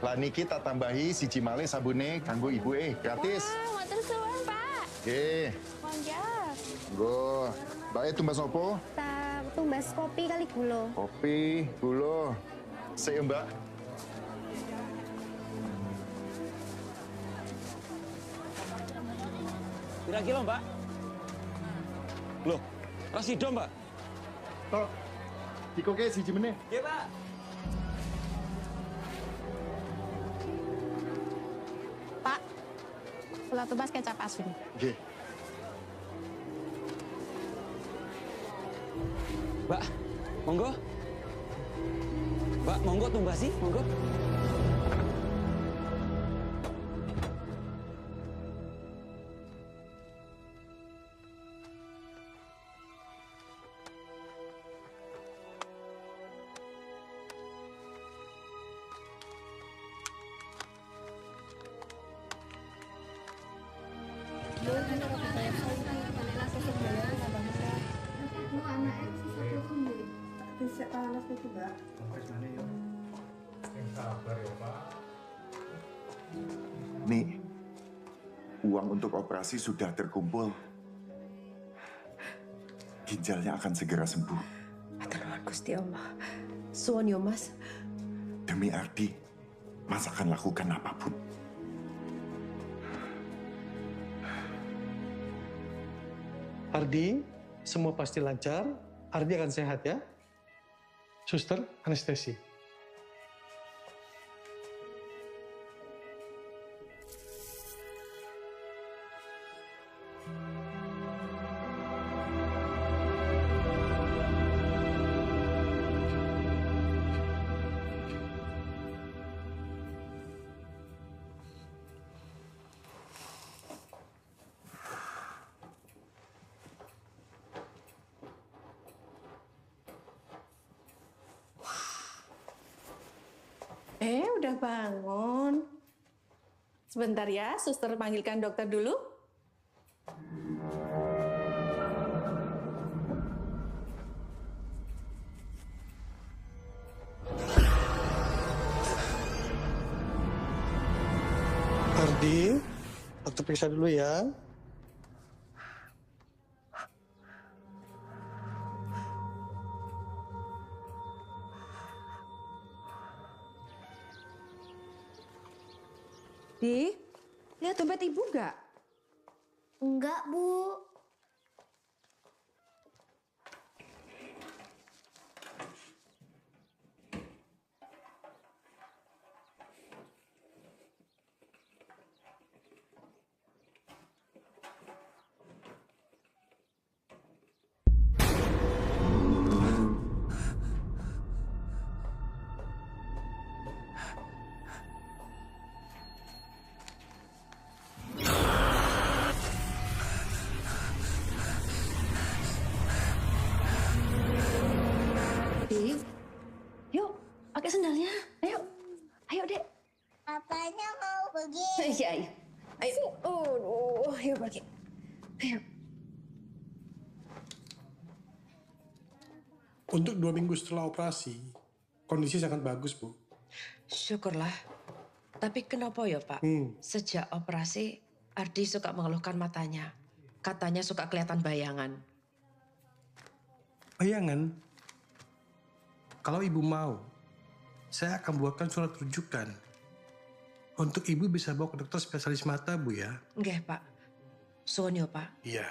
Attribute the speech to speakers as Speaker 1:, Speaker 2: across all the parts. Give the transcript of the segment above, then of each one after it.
Speaker 1: Lah niki tak tambahi siji malih sabune kanggo ibu gratis.
Speaker 2: Wah, matur suwun, Pak.
Speaker 1: Nggih.
Speaker 2: Monggo.
Speaker 1: Nggo. Mbake tumbas opo?
Speaker 2: Tak tumbas kopi kali gula.
Speaker 1: Kopi, gula. Sik, Mbak.
Speaker 3: Pirang kilo, Mbak? Loh, rasido, Mbak?
Speaker 1: Tok. Dikoke siji meneh.
Speaker 3: Iya, Pak.
Speaker 2: Pak, kula tumbas kecap asin.
Speaker 1: Nggih.
Speaker 3: Mbak, monggo. Mbak, monggo tumbasi, monggo.
Speaker 1: Nih, uang untuk operasi sudah terkumpul. Ginjalnya akan segera sembuh.
Speaker 4: Atur nuwun Gusti Allah. Suwun yo, Mas.
Speaker 1: Demi Ardi, Mas akan lakukan apapun.
Speaker 5: Ardi, semua pasti lancar. Ardi akan sehat ya. Suster, anestesi.
Speaker 4: Udah bangun. Sebentar ya, suster panggilkan dokter dulu.
Speaker 5: Ardi, dokter periksa dulu ya.
Speaker 4: Di, lihat dompet ibu nggak?
Speaker 2: Enggak, Bu.
Speaker 4: Di, yuk, pakai sendalnya. Ayo, ayo dek.
Speaker 2: Papanya mau pergi.
Speaker 4: Iya, ayo. Ayo, ayo pergi. Ayo.
Speaker 5: Untuk 2 minggu setelah operasi, kondisi sangat bagus, Bu.
Speaker 6: Syukurlah. Tapi kenapa ya Pak? Sejak operasi, Ardi suka mengeluhkan matanya. Katanya suka kelihatan bayangan.
Speaker 5: Bayangan, kalau ibu mau, saya akan buatkan surat rujukan. Untuk ibu bisa bawa ke dokter spesialis mata, Bu ya.
Speaker 6: Nggih Pak. Suwun ya Pak.
Speaker 5: Iya.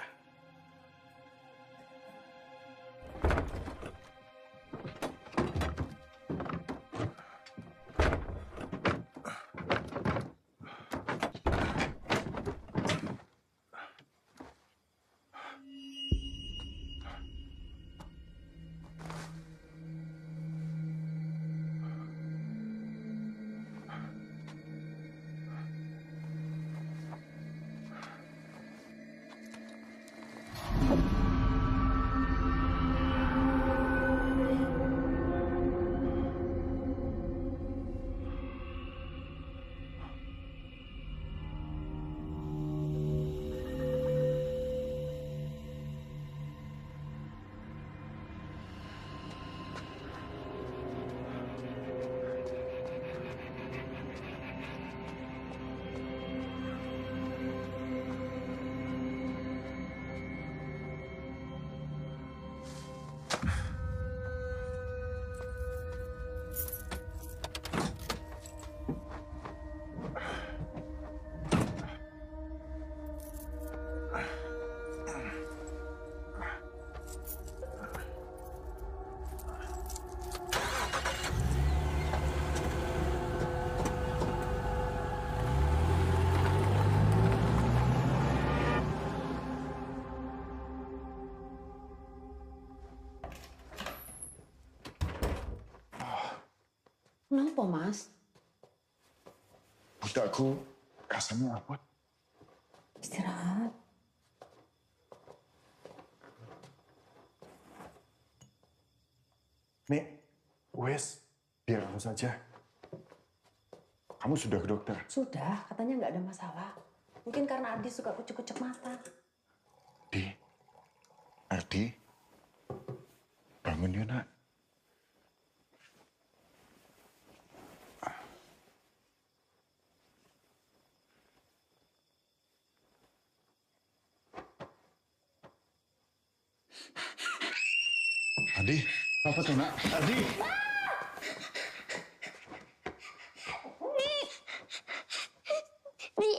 Speaker 6: Kenapa, Mas?
Speaker 1: Budakku rasanya abot.
Speaker 6: Istirahat.
Speaker 1: Nek, wes, biar aku saja. Kamu sudah ke dokter?
Speaker 6: Sudah, katanya nggak ada masalah. Mungkin karena Ardi suka kucek-kucek mata.
Speaker 1: Ardi, bangun ya nak. Ardi, apa tuh nak? Ardi!
Speaker 2: Di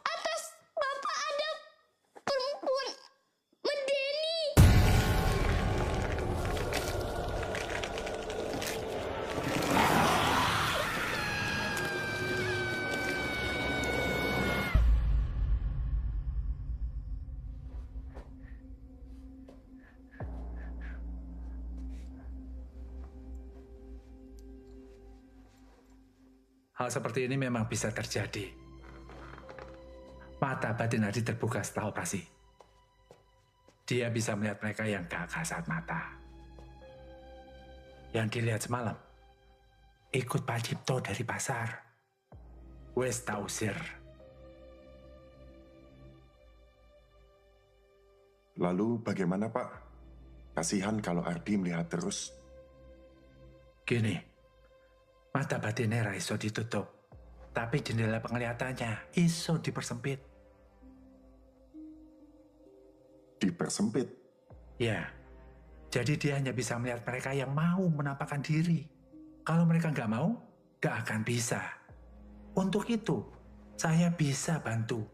Speaker 2: atas bapak ada perempuan medeni.
Speaker 7: Hal seperti ini memang bisa terjadi. Mata batin Ardi terbuka setelah operasi. Dia bisa melihat mereka yang gak kasat mata. Yang dilihat semalam, ikut Pak Cipto dari pasar. Wes tak usir.
Speaker 1: Lalu bagaimana Pak? Kasihan kalau Ardi melihat terus.
Speaker 7: Gini, mata batinnya ra iso ditutup, tapi jendela penglihatannya iso dipersempit.
Speaker 1: Dipersempit.
Speaker 7: Ya, jadi dia hanya bisa melihat mereka yang mau menampakkan diri. Kalau mereka nggak mau, nggak akan bisa. Untuk itu, saya bisa bantu.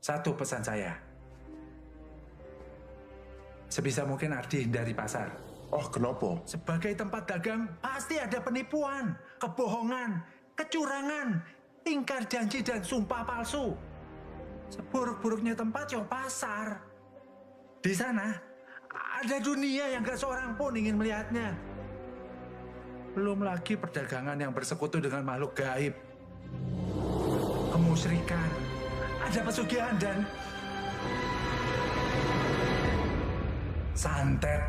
Speaker 7: Satu pesan saya. Sebisa mungkin Ardi hindari pasar.
Speaker 1: Oh, kenapa?
Speaker 7: Sebagai tempat dagang, pasti ada penipuan, kebohongan, kecurangan, ingkar janji dan sumpah palsu. Seburuk-buruknya tempat ya pasar. Di sana, ada dunia yang gak seorang pun ingin melihatnya. Belum lagi perdagangan yang bersekutu dengan makhluk gaib. Kemusyrikan, ada pesugihan dan santet.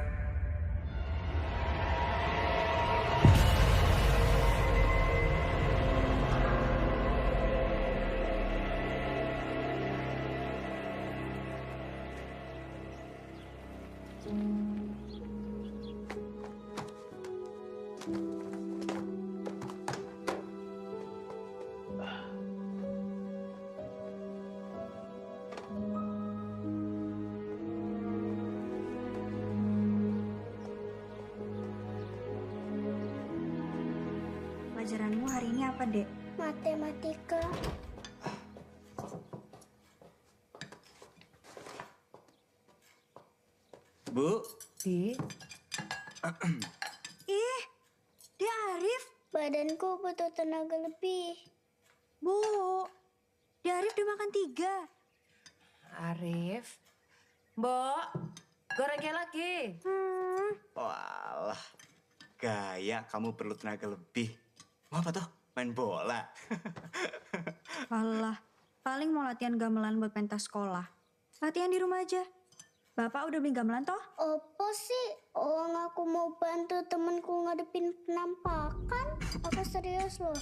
Speaker 2: Pelajaranmu hari ini apa, Dek? Matematika.
Speaker 3: Bu,
Speaker 6: Di,
Speaker 2: Ih, dia Arif. Badanku butuh tenaga lebih. Bu, dia Arif udah makan 3.
Speaker 6: Arif. Mbok, gorengnya lagi.
Speaker 8: Walah, gaya kamu perlu tenaga lebih. Mau apa tuh? Main bola.
Speaker 9: Alah, paling mau latihan gamelan buat pentas sekolah. Latihan di rumah aja. Bapak udah beli gamelan toh?
Speaker 2: Apa sih? Orang aku mau bantu temenku ngadepin penampakan. Aku serius loh.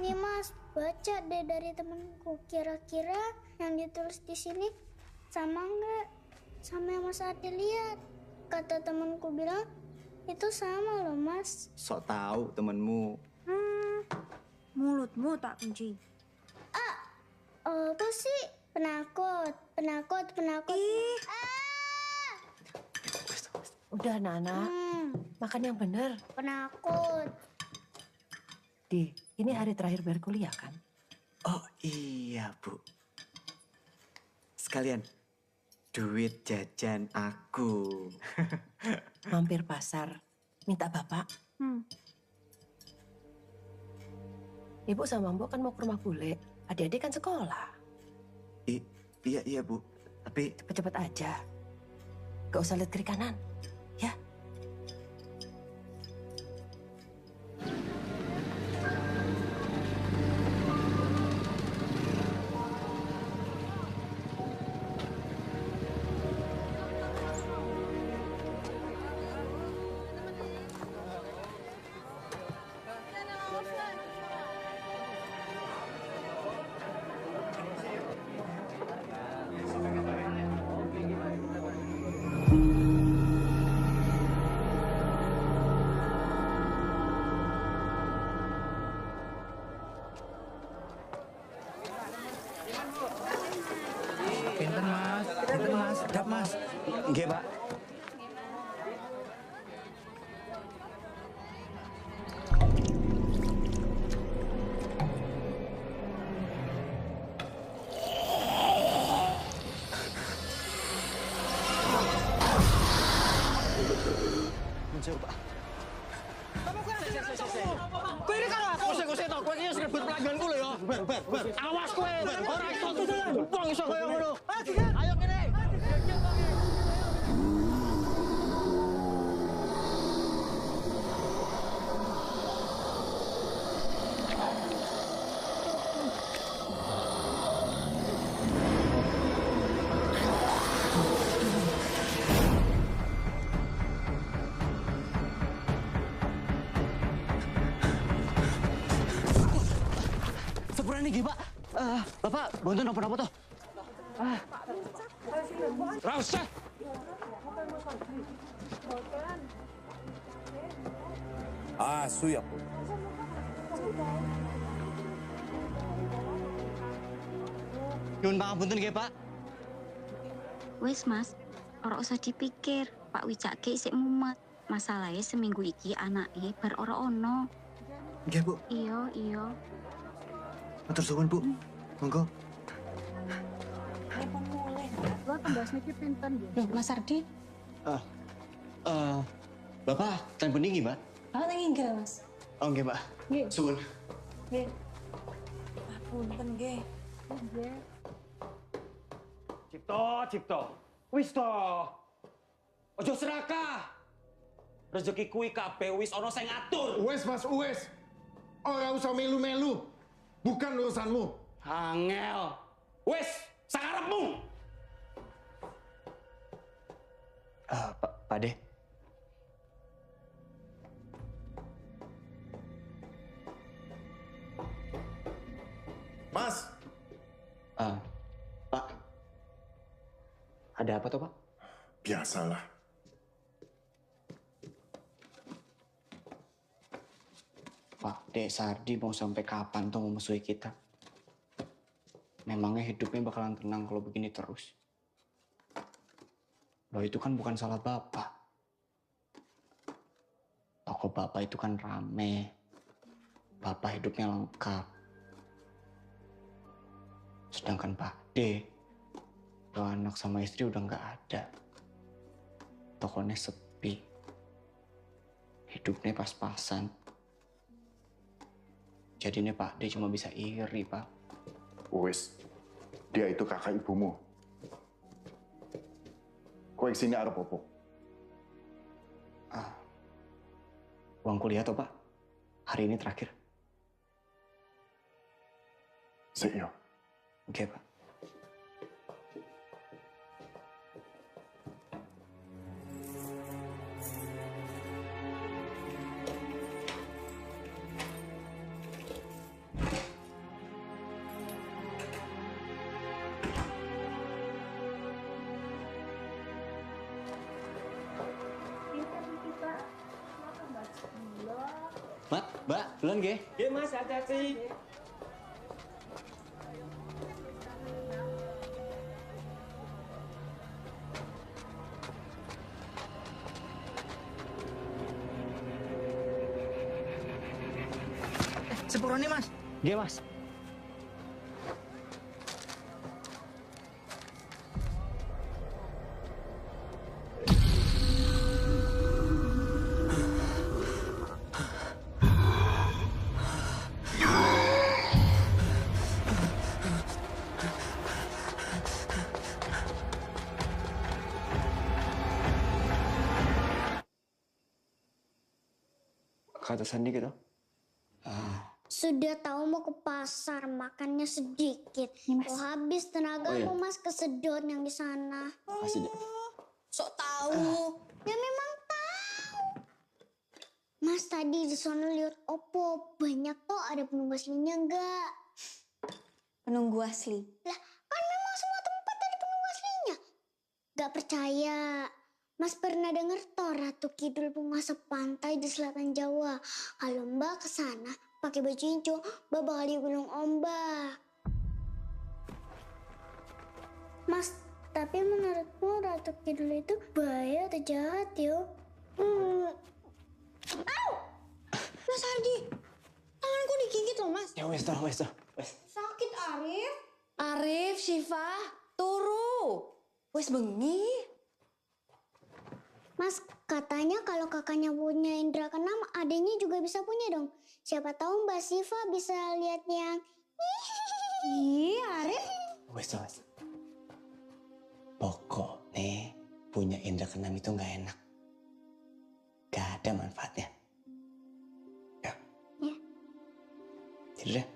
Speaker 2: Nih Mas, baca deh dari temenku. Kira-kira yang ditulis di sini sama nggak? Sama yang Mas Ade lihat. Kata temenku bilang itu sama loh Mas.
Speaker 8: Sok tahu temenmu.
Speaker 9: Mulutmu tak kunci.
Speaker 2: Apa sih? Penakut.
Speaker 9: Ih,
Speaker 6: Udah, Nana. Makan yang bener.
Speaker 2: Penakut.
Speaker 6: Di, ini hari terakhir bayar kuliah kan?
Speaker 8: Oh iya, Bu. Sekalian, duit jajan aku.
Speaker 6: Mampir pasar, minta bapak. Ibu sama Mbok kan mau ke rumah bule. Adik-adik kan sekolah.
Speaker 8: Iya, Bu. Tapi
Speaker 6: Cepet-cepet aja. Gak usah lihat kiri kanan. Ya,
Speaker 3: Nggih, Pak. Muncul, Pak. Kowe ini kan aku. Kose to, kowe iki wis rebut pelangganku lho ya. Bar. Awas kowe. Ora iso wong iso kaya ngono. Ayo kene. Sepurane nggih, Pak. Bapak, boten napa-napa to? Ra usah.
Speaker 1: Asu ya, Bu.
Speaker 3: Nyuwun pangapunten nggih, Pak.
Speaker 10: Wes Mas, ora usah dipikir. Pak Wicake isik mumet. Masalahnya seminggu iki anake bar ora ono.
Speaker 3: Nggih, Bu.
Speaker 10: Iya.
Speaker 3: Matur suwun, Bu. Monggo.
Speaker 4: Loh, Mas Ardi?
Speaker 3: Bapak, ten pundi nggih, Mbak?
Speaker 4: Aku tak inggil, Mas.
Speaker 3: Oh, nggih, Mbak.
Speaker 4: Nggih.
Speaker 3: Suwun.
Speaker 4: Nggih.
Speaker 9: Punten nggih.
Speaker 3: Cipto. Wis to. Ojo serakah. Rezeki kuwi kabeh wis ana sing ngatur.
Speaker 1: Wes, Mas, wes. Ora usah melu-melu. Bukan urusanmu.
Speaker 3: Angel. Wis, sakarepmu. Pak De.
Speaker 1: Mas,
Speaker 3: Pak. Ada apa toh, Pak?
Speaker 1: biasalah.
Speaker 3: Pak Dek Sardi mau sampai kapan tuh memusuhi kita? Memangnya hidupnya bakalan tenang kalau begini terus? Loh itu kan bukan salah Bapak. Toko Bapak itu kan rame. Bapak hidupnya lengkap. Sedangkan Pak D, dua anak sama istri udah nggak ada. Tokonya sepi. Hidupnya pas-pasan. Jadinya Pak D cuma bisa iri, Pak.
Speaker 1: Wes, dia itu kakak ibumu. Kowe sini arep opo?
Speaker 3: Uang kuliah toh, Pak? Hari ini terakhir.
Speaker 1: Sik yo.
Speaker 3: Oke, Pak. Mbak, duluan nggih?
Speaker 11: Nggih, Mas, hati-hati.
Speaker 3: Sepuro nih, Mas. Nggih, Mas. Kata Sandi gitu.
Speaker 2: Sudah tahu mau ke pasar, makannya sedikit. Oh, habis tenagamu, Mas, kesedot yang di sana.
Speaker 3: Makasih, Dek.
Speaker 2: Sok tahu. Ya memang tahu. Mas tadi di sana lihat opo, banyak toh, ada penunggu aslinya enggak?
Speaker 9: Penunggu asli.
Speaker 2: Lah, kan memang semua tempat ada penunggu aslinya. Gak percaya. Mas pernah dengar toh Ratu Kidul penguasa pantai di selatan Jawa. Kalau Mbak ke sana pakai baju hijau, Mbak bakal digulung ombak. Mas Tapi menurutmu Ratu Kidul itu bahaya atau jahat, yo?
Speaker 11: Au! Mas Ardi, tanganku digigit loh, Mas.
Speaker 8: Ya wes toh.
Speaker 11: Sakit, Arif. Arif, Syifa, turu. Wes bengi.
Speaker 2: Mas, katanya kalau kakaknya punya indera keenam, adiknya juga bisa punya dong. Siapa tahu Mbak Syifa bisa lihat yang...
Speaker 11: Ih, Arif.
Speaker 8: Wes toh. Pokoknya punya indera keenam itu nggak enak. Gak ada manfaatnya. Ya. Tidur deh.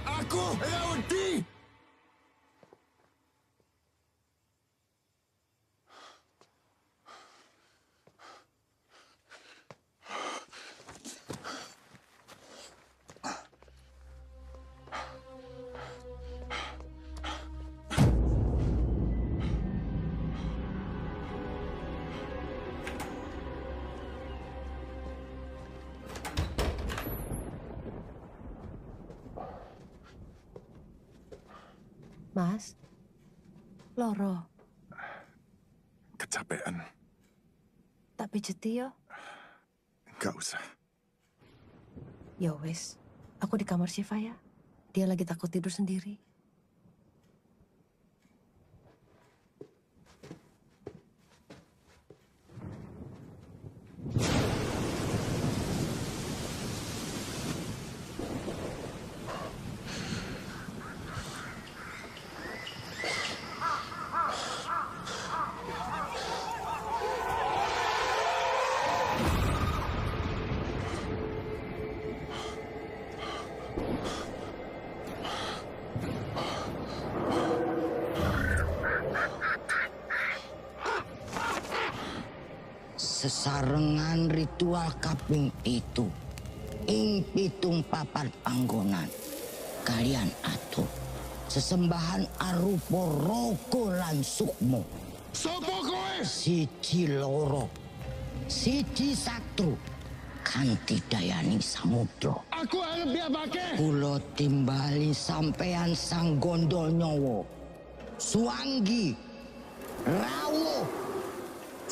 Speaker 1: Aku Laudi.
Speaker 6: Mas, loro.
Speaker 1: Kecapean.
Speaker 6: Tak pijeti yo.
Speaker 1: Nggak usah.
Speaker 6: Ya wes, aku di kamar Syifa ya. Dia lagi takut tidur sendiri.
Speaker 12: Sesarengan ritual kaping itu ing pitung papat panggonan kalian atur sesembahan arupa raga lan sukma.
Speaker 1: Sopo kowe?
Speaker 12: Siji loro, siji satru kanthi dayaning samudra.
Speaker 1: Aku arep diapake?
Speaker 12: Kula timbali sampean sang gondol nyawa. Suanggi rawuh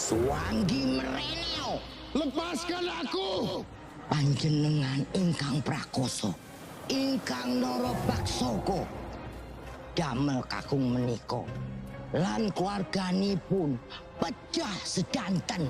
Speaker 12: Suanggi mereneo.
Speaker 1: Lepaskan aku.
Speaker 12: Panjenengan ingkang prakoso, ingkang nara baksaka damel kakung menika lan keluarganipun pecah sedanten.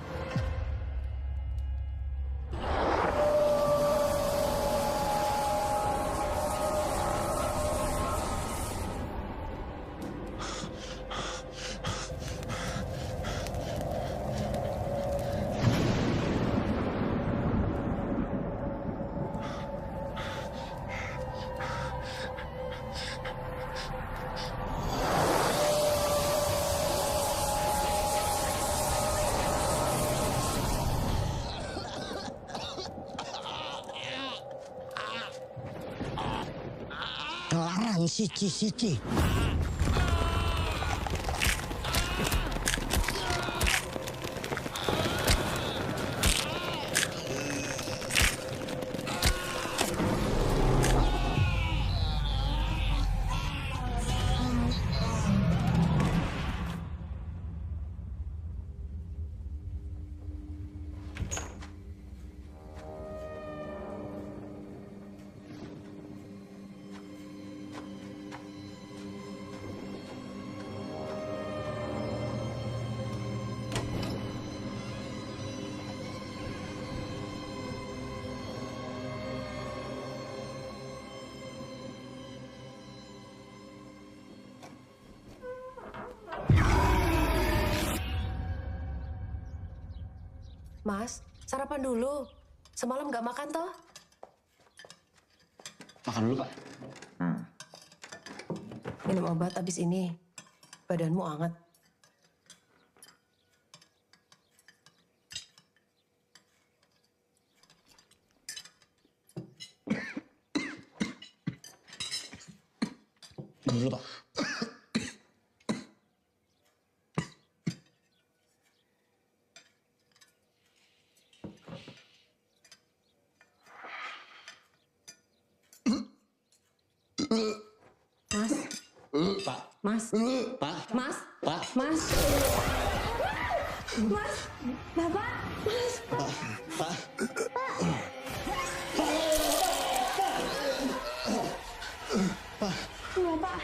Speaker 12: kang siji-siji.
Speaker 6: Mas, sarapan dulu. Semalam nggak makan toh?
Speaker 8: Makan dulu, Pak.
Speaker 6: Minum obat abis ini. Badanmu hangat.
Speaker 8: Minum dulu, Pak.
Speaker 6: Mas.
Speaker 8: Pak.
Speaker 6: Mas.
Speaker 8: Pak.
Speaker 6: Mas.
Speaker 8: Pak.
Speaker 6: Mas.
Speaker 11: Mas, Bapak, Mas.
Speaker 8: Pak.
Speaker 11: Bapak.
Speaker 8: Pak. Pak. Pak. Pak.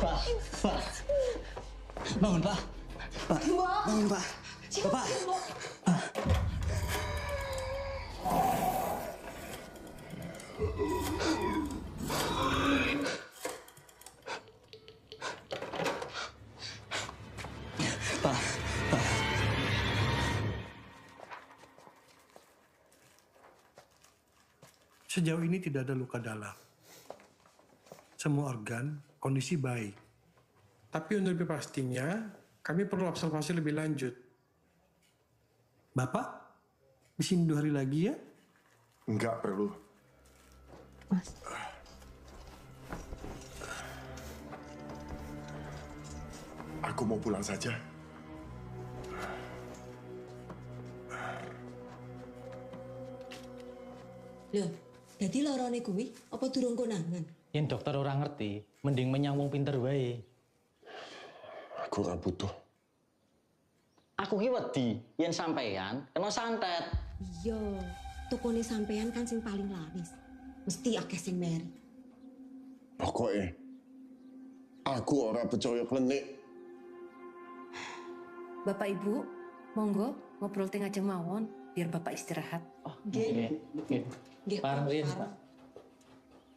Speaker 8: Pak. Pak. Bangun, Pak. Pak. Bangun, Pak. Bapak. Pak.
Speaker 5: Sejauh ini tidak ada luka dalam. Semua organ kondisi baik. Tapi untuk lebih pastinya, kami perlu observasi lebih lanjut. Bapak, di sini 2 hari lagi ya?
Speaker 1: Enggak perlu.
Speaker 6: Mas.
Speaker 1: Aku mau pulang saja.
Speaker 11: Loh, jadi lorone kuwi apa durung konangan?
Speaker 3: Yen dokter ora ngerti, mending menyang wong pinter wae.
Speaker 1: Aku ora butuh.
Speaker 3: Aku ki wedi yen sampean kena santet.
Speaker 11: Iya, tukone sampean kan sing paling laris. Mesti akeh sing meri.
Speaker 1: Pokoknya, aku ora percaya klenik.
Speaker 6: Bapak Ibu, monggo ngobrol tengah jam mawon biar Bapak istirahat.
Speaker 3: Oh, nggih. Nggih. Pareng riyen, Pak.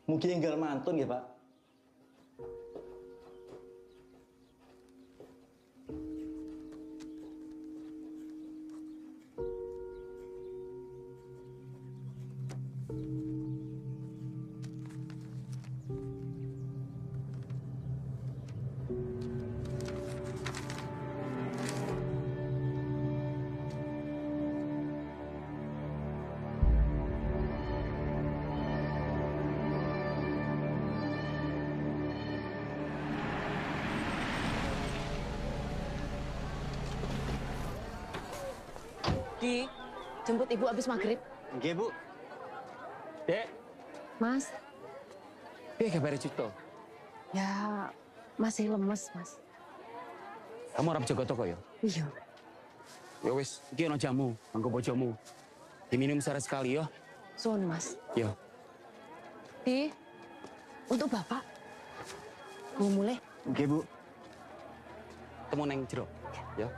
Speaker 3: Mugi enggal mantun nggih, Pak.
Speaker 6: Ki, jemput Ibu habis maghrib.
Speaker 3: Nggih, Bu. Dek,
Speaker 6: Mas,
Speaker 3: piye kabare Cipto?
Speaker 6: ya masih lemes, Mas.
Speaker 3: Kamu ora jaga toko ya?
Speaker 6: Iya.
Speaker 3: Ya wis, iki ana jamu, kanggo bojomu. Diminum sehari sekali ya.
Speaker 6: Suwun, Mas.
Speaker 3: Ya.
Speaker 6: Ki, untuk Bapak. Mau mulai?
Speaker 3: Nggih, Bu. Temu neng jero. Ya.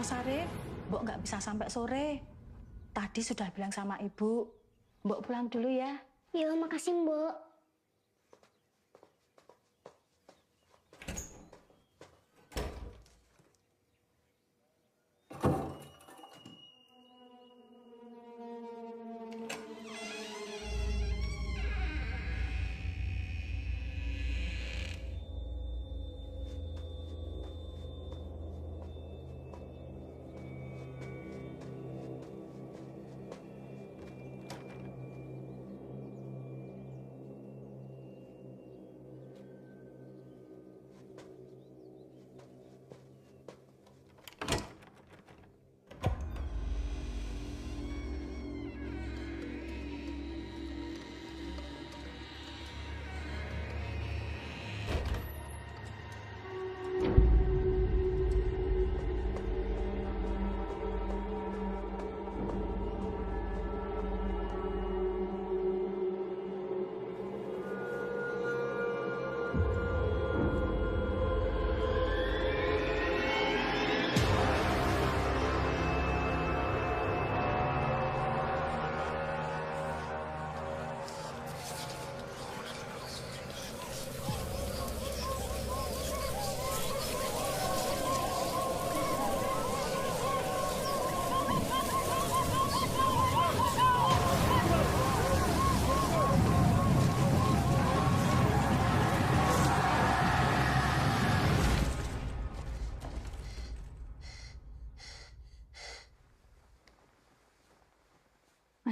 Speaker 13: Mas Arif, Mbok nggak bisa sampai sore. Tadi sudah bilang sama Ibu. Mbok pulang dulu ya.
Speaker 2: Iya, makasih Mbok.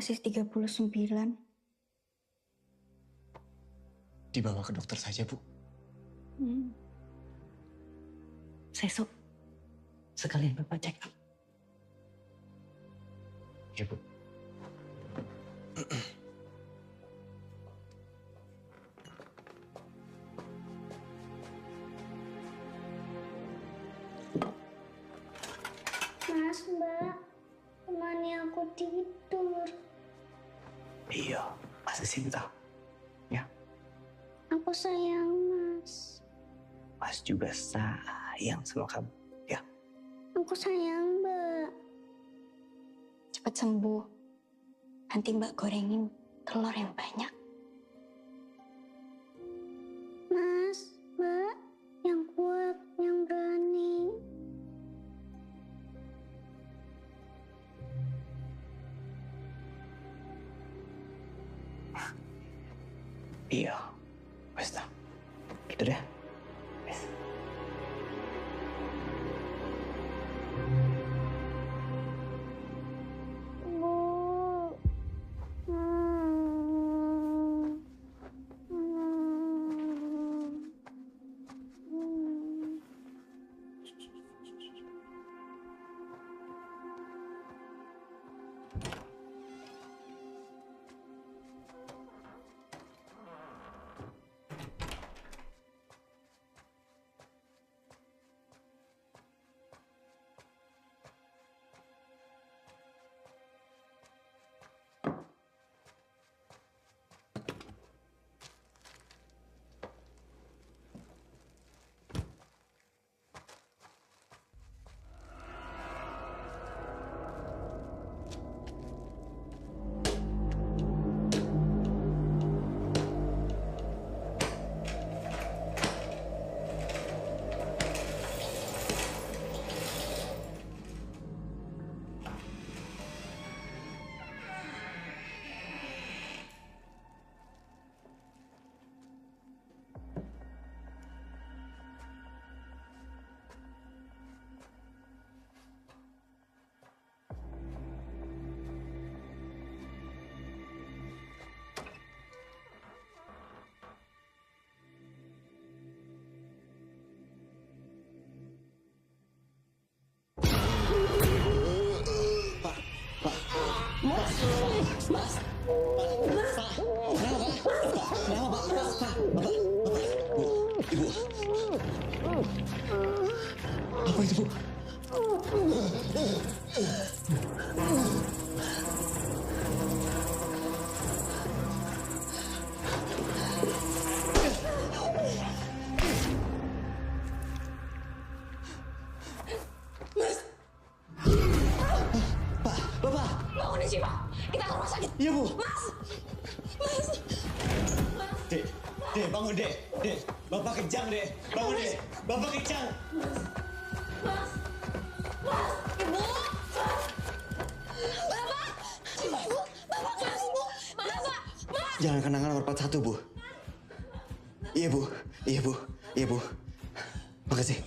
Speaker 9: Masih 39.
Speaker 8: Dibawa ke dokter saja, Bu.
Speaker 11: Sesok, sekalian Bapak check up.
Speaker 8: Ya, Bu.
Speaker 2: Mas, Mbak, temani aku tidur.
Speaker 8: Iya, masih simpel. Ya,
Speaker 2: Aku sayang Mas.
Speaker 8: Mas juga sayang sama kamu. Ya,
Speaker 2: Aku sayang Mbak.
Speaker 9: Cepat sembuh. Nanti Mbak gorengin telur yang banyak.
Speaker 2: Mas, Mbak, yang kuat, yang berani.
Speaker 8: iya. Wes dah. Gitu deh. Wes.
Speaker 2: Bu.
Speaker 8: Apa itu, Bu?
Speaker 14: kondisi, Pak. Kita ke rumah sakit.
Speaker 8: Iya, Bu.
Speaker 14: Mas! Mas!
Speaker 8: Dek, bangun, Dek. Dek, Bapak kejang, Dek. Bangun, Dek. Bapak kejang.
Speaker 14: Mas! Mas! Ibu! Bapak! Ibu! Bapak keras, Ibu! Bapak! Mas!
Speaker 8: Jangan kenangan nomor 41, Bu. Iya, Bu. Iya, Bu. Iya, Bu. Makasih.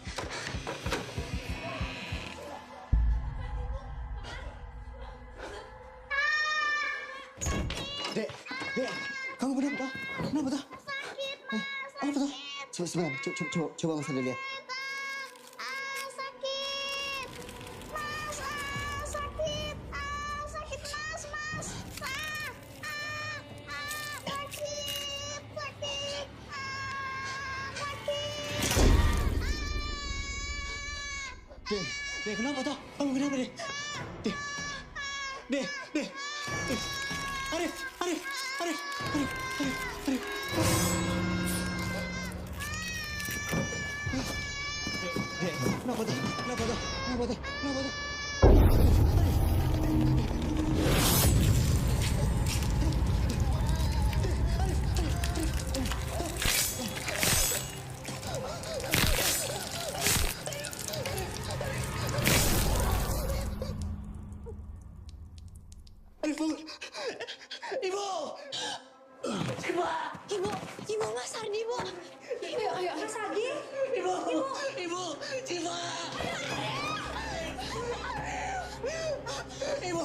Speaker 8: Dek, kamu kenapa? Kenapa tuh?
Speaker 2: Sakit, Mas.
Speaker 8: Apa tuh? Sebentar, coba Mas Ade lihat.
Speaker 2: Sakit. Mas, sakit. Sakit, Mas. Sakit. Sakit.
Speaker 8: Dek, kenapa toh? Kamu kenapa, Dek? Dek. Arif. Dek, kenapa toh? Arif, bangun. Ibu!
Speaker 14: Ibu, Mas Ardi, Bu. Ayo, Mas Ardi.
Speaker 8: Ibu! Siva! Ibu!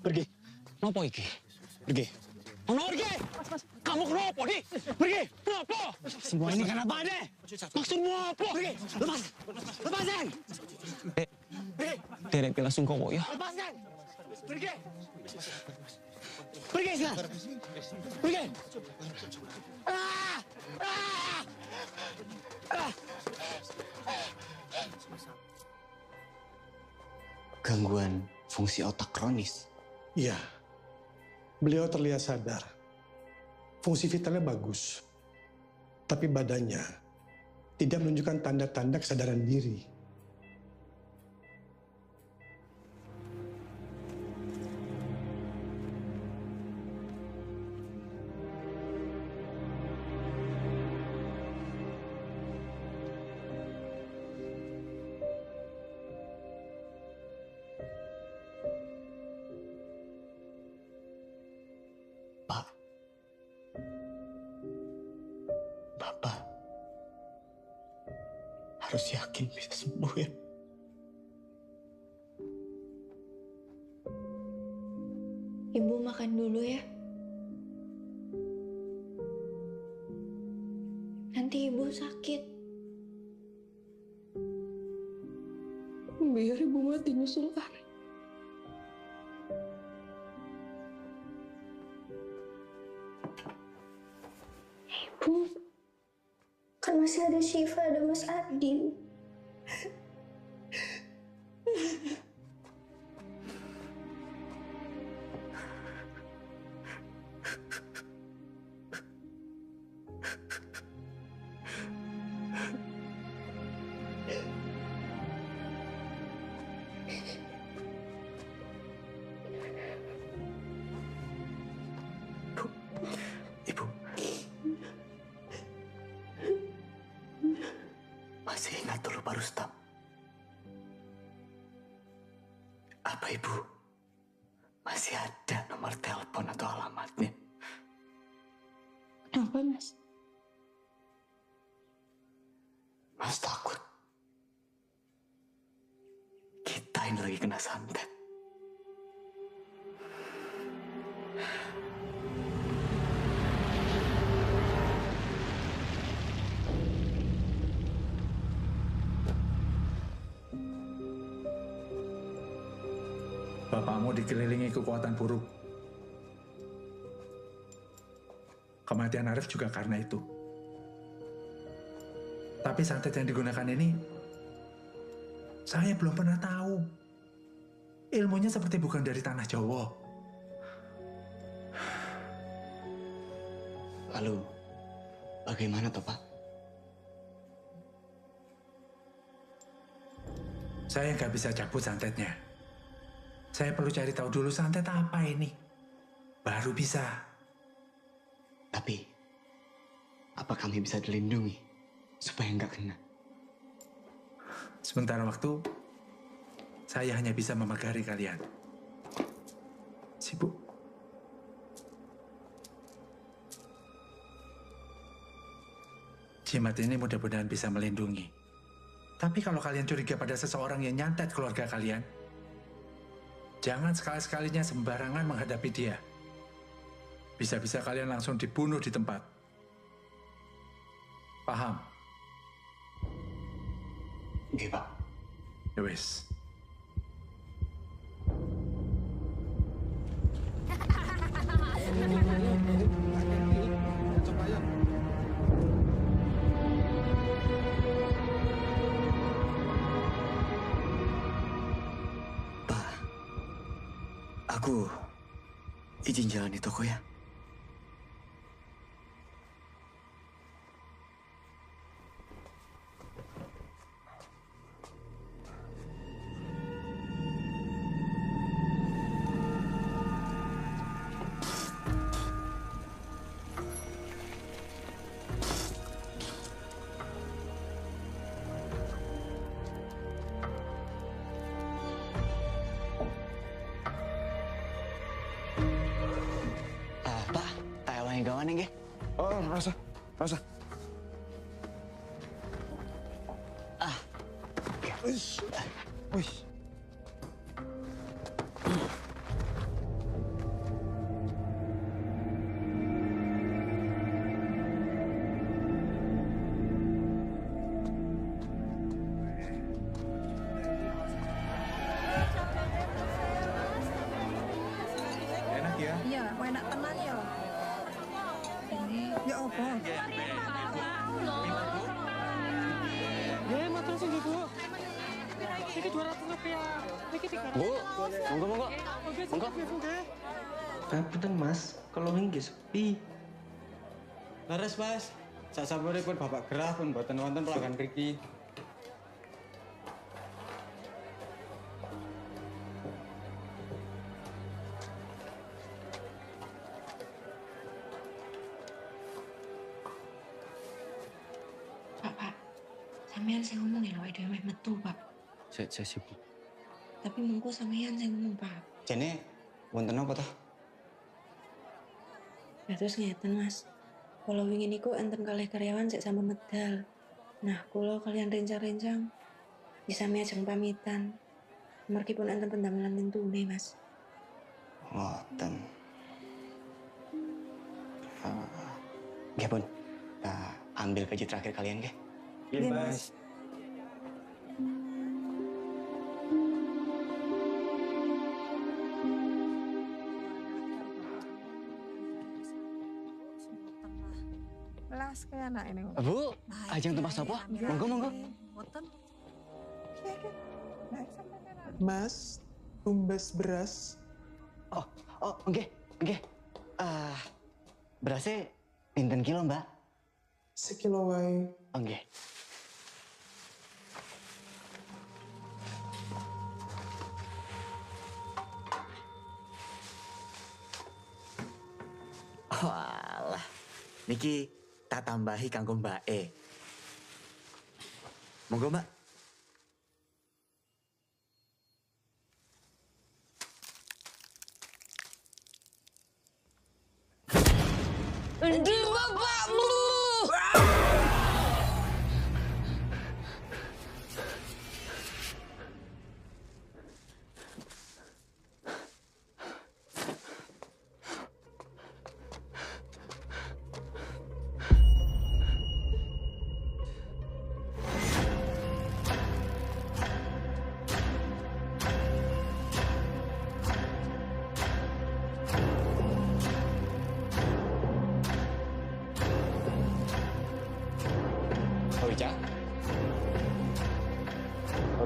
Speaker 3: Pergi. Nopo iki? Pergi. Ono pergi. Kamu kenapa, Di? Pergi. Kenapa?
Speaker 8: Semua ini karena Bade.
Speaker 3: Maksudmu apa? Pergi. Lepasin.
Speaker 8: Derek langsung kowo ya.
Speaker 3: Lepaskan. Pergi. Pergi sekarang. Pergi.
Speaker 8: Gangguan fungsi otak kronis.
Speaker 5: Iya, beliau terlihat sadar. Fungsi vitalnya bagus. Tapi badannya tidak menunjukkan tanda-tanda kesadaran diri.
Speaker 8: Bapak harus yakin bisa sembuh ya.
Speaker 15: Ibu makan dulu ya. Nanti ibu sakit. Biar ibu mati nyusul Ari. Ibu, kan masih ada Syifa, ada Mas Ardi.
Speaker 8: Masih ingat dulu Pak Rustam? Apa Ibu masih ada nomor telepon atau alamatnya?
Speaker 15: Kenapa, Mas?
Speaker 8: Mas takut Kirain lagi kena santet.
Speaker 7: Bapakmu dikelilingi kekuatan buruk. Kematian Arif juga karena itu. Tapi santet yang digunakan ini, saya belum pernah tahu. Ilmunya seperti bukan dari tanah Jawa.
Speaker 8: Lalu, bagaimana toh, Pak?
Speaker 7: Saya nggak bisa cabut santetnya. Saya perlu cari tahu dulu santet apa ini. Baru bisa.
Speaker 8: Tapi, apa kami bisa dilindungi supaya nggak kena?
Speaker 7: Sementara waktu, saya hanya bisa memagari kalian. Sibuk. Jimat ini mudah-mudahan bisa melindungi. Tapi kalau kalian curiga pada seseorang yang nyantet keluarga kalian, jangan sekali-sekalinya sembarangan menghadapi dia. Bisa-bisa kalian langsung dibunuh di tempat. Paham?
Speaker 8: Oke, Pak.
Speaker 7: Ya wes.
Speaker 8: Aku izin jalan di toko ya. Gawan nggih.
Speaker 1: Oh, rasa.
Speaker 8: Wis. Wis.
Speaker 7: Enak ya?
Speaker 9: Iya, enak tenan ya. Ya apa?
Speaker 3: Ya, matur sing Bu. Iki 200 rupiah. Iki 300.
Speaker 8: Bu, monggo.
Speaker 16: Punten Mas, kalau nggih sepi.
Speaker 17: Leres Mas, sak sampuripun Bapak Gerah pun boten wonten pelanggan mriki.
Speaker 6: Sampeyan sing ngomong ya lho dhewe metu, Pak.
Speaker 8: Saya sibuk.
Speaker 6: Tapi mengko sampeyan sing ngomong, Pak.
Speaker 8: Jane, wonten apa toh?
Speaker 6: Ya terus ngeten, Mas. Kalau wingi niku enten kalih karyawan sik sampun medal. Nah, kula kalian rencang-rencang bisa ajeng pamitan. Mergipun enten pendamelan tentune, Mas.
Speaker 8: Ngoten. Nggih, Pun. Ambil gaji terakhir kalian, nggih.
Speaker 17: Iya, Mas.
Speaker 9: Las kayak anak ini.
Speaker 8: Bu, ajeng tumpah sapa? Monggo.
Speaker 9: Boten.
Speaker 18: Mas, tumbas beras.
Speaker 8: Oh, nggih. Berasnya pinten kilo, Mbak?
Speaker 18: Sekilo wae.
Speaker 8: Oh, nggih. Walah, niki tak tambahi kanggo Mbak E. Monggo, Mbak.
Speaker 14: Endi bapakmu?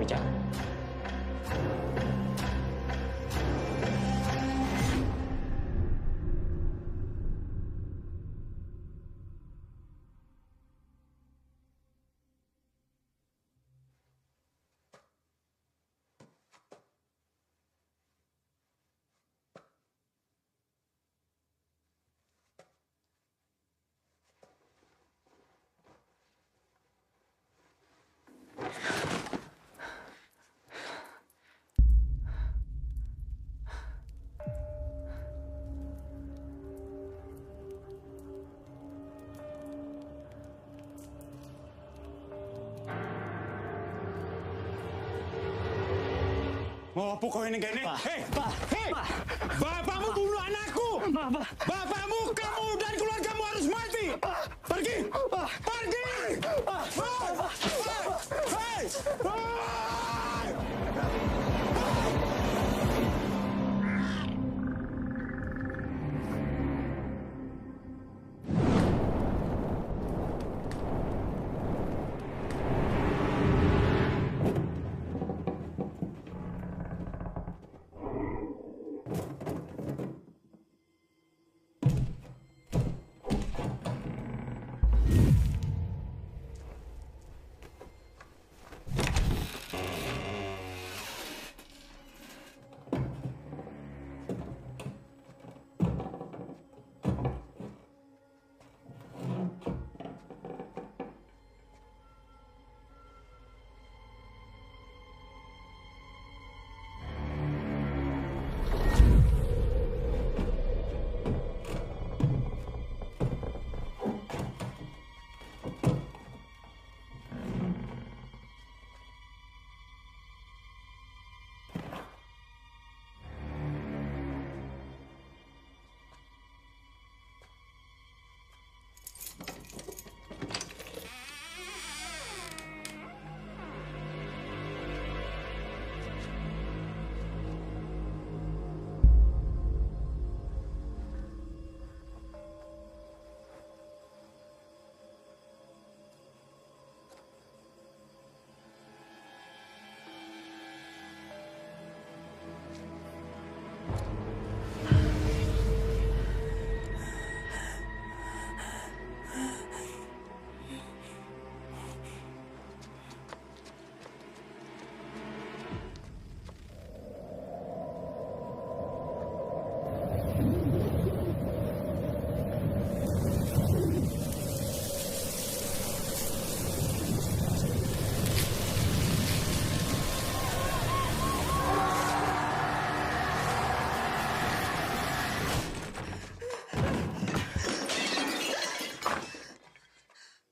Speaker 8: Wicak.
Speaker 1: Ngopo kowe ning kene? Hei, hei! Bapakmu bunuh anakku! Bapakmu, kamu dan keluargamu harus mati! Pergi! Pergi! Hei!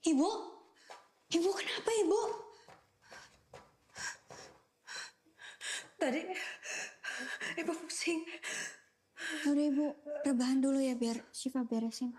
Speaker 11: Ibu? Ibu kenapa, Ibu?
Speaker 9: Tadi Ibu pusing. Udah Ibu, rebahan dulu ya biar Syifa beresin.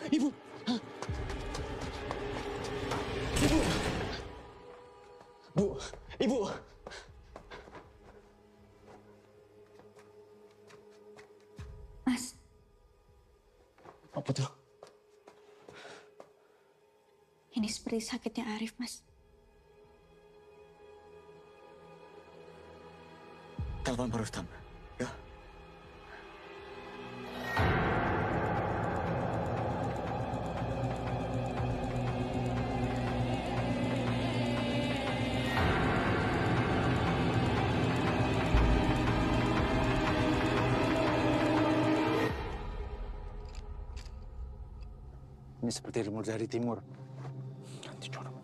Speaker 8: Ibu! Ibu! Bu! Ibu!
Speaker 9: Mas.
Speaker 8: Apa tuh?
Speaker 9: Ini seperti sakitnya Arif, Mas.
Speaker 8: Telepon Pak Rustam. Ya.
Speaker 1: Ini seperti rumor dari timur. Nanti jorok.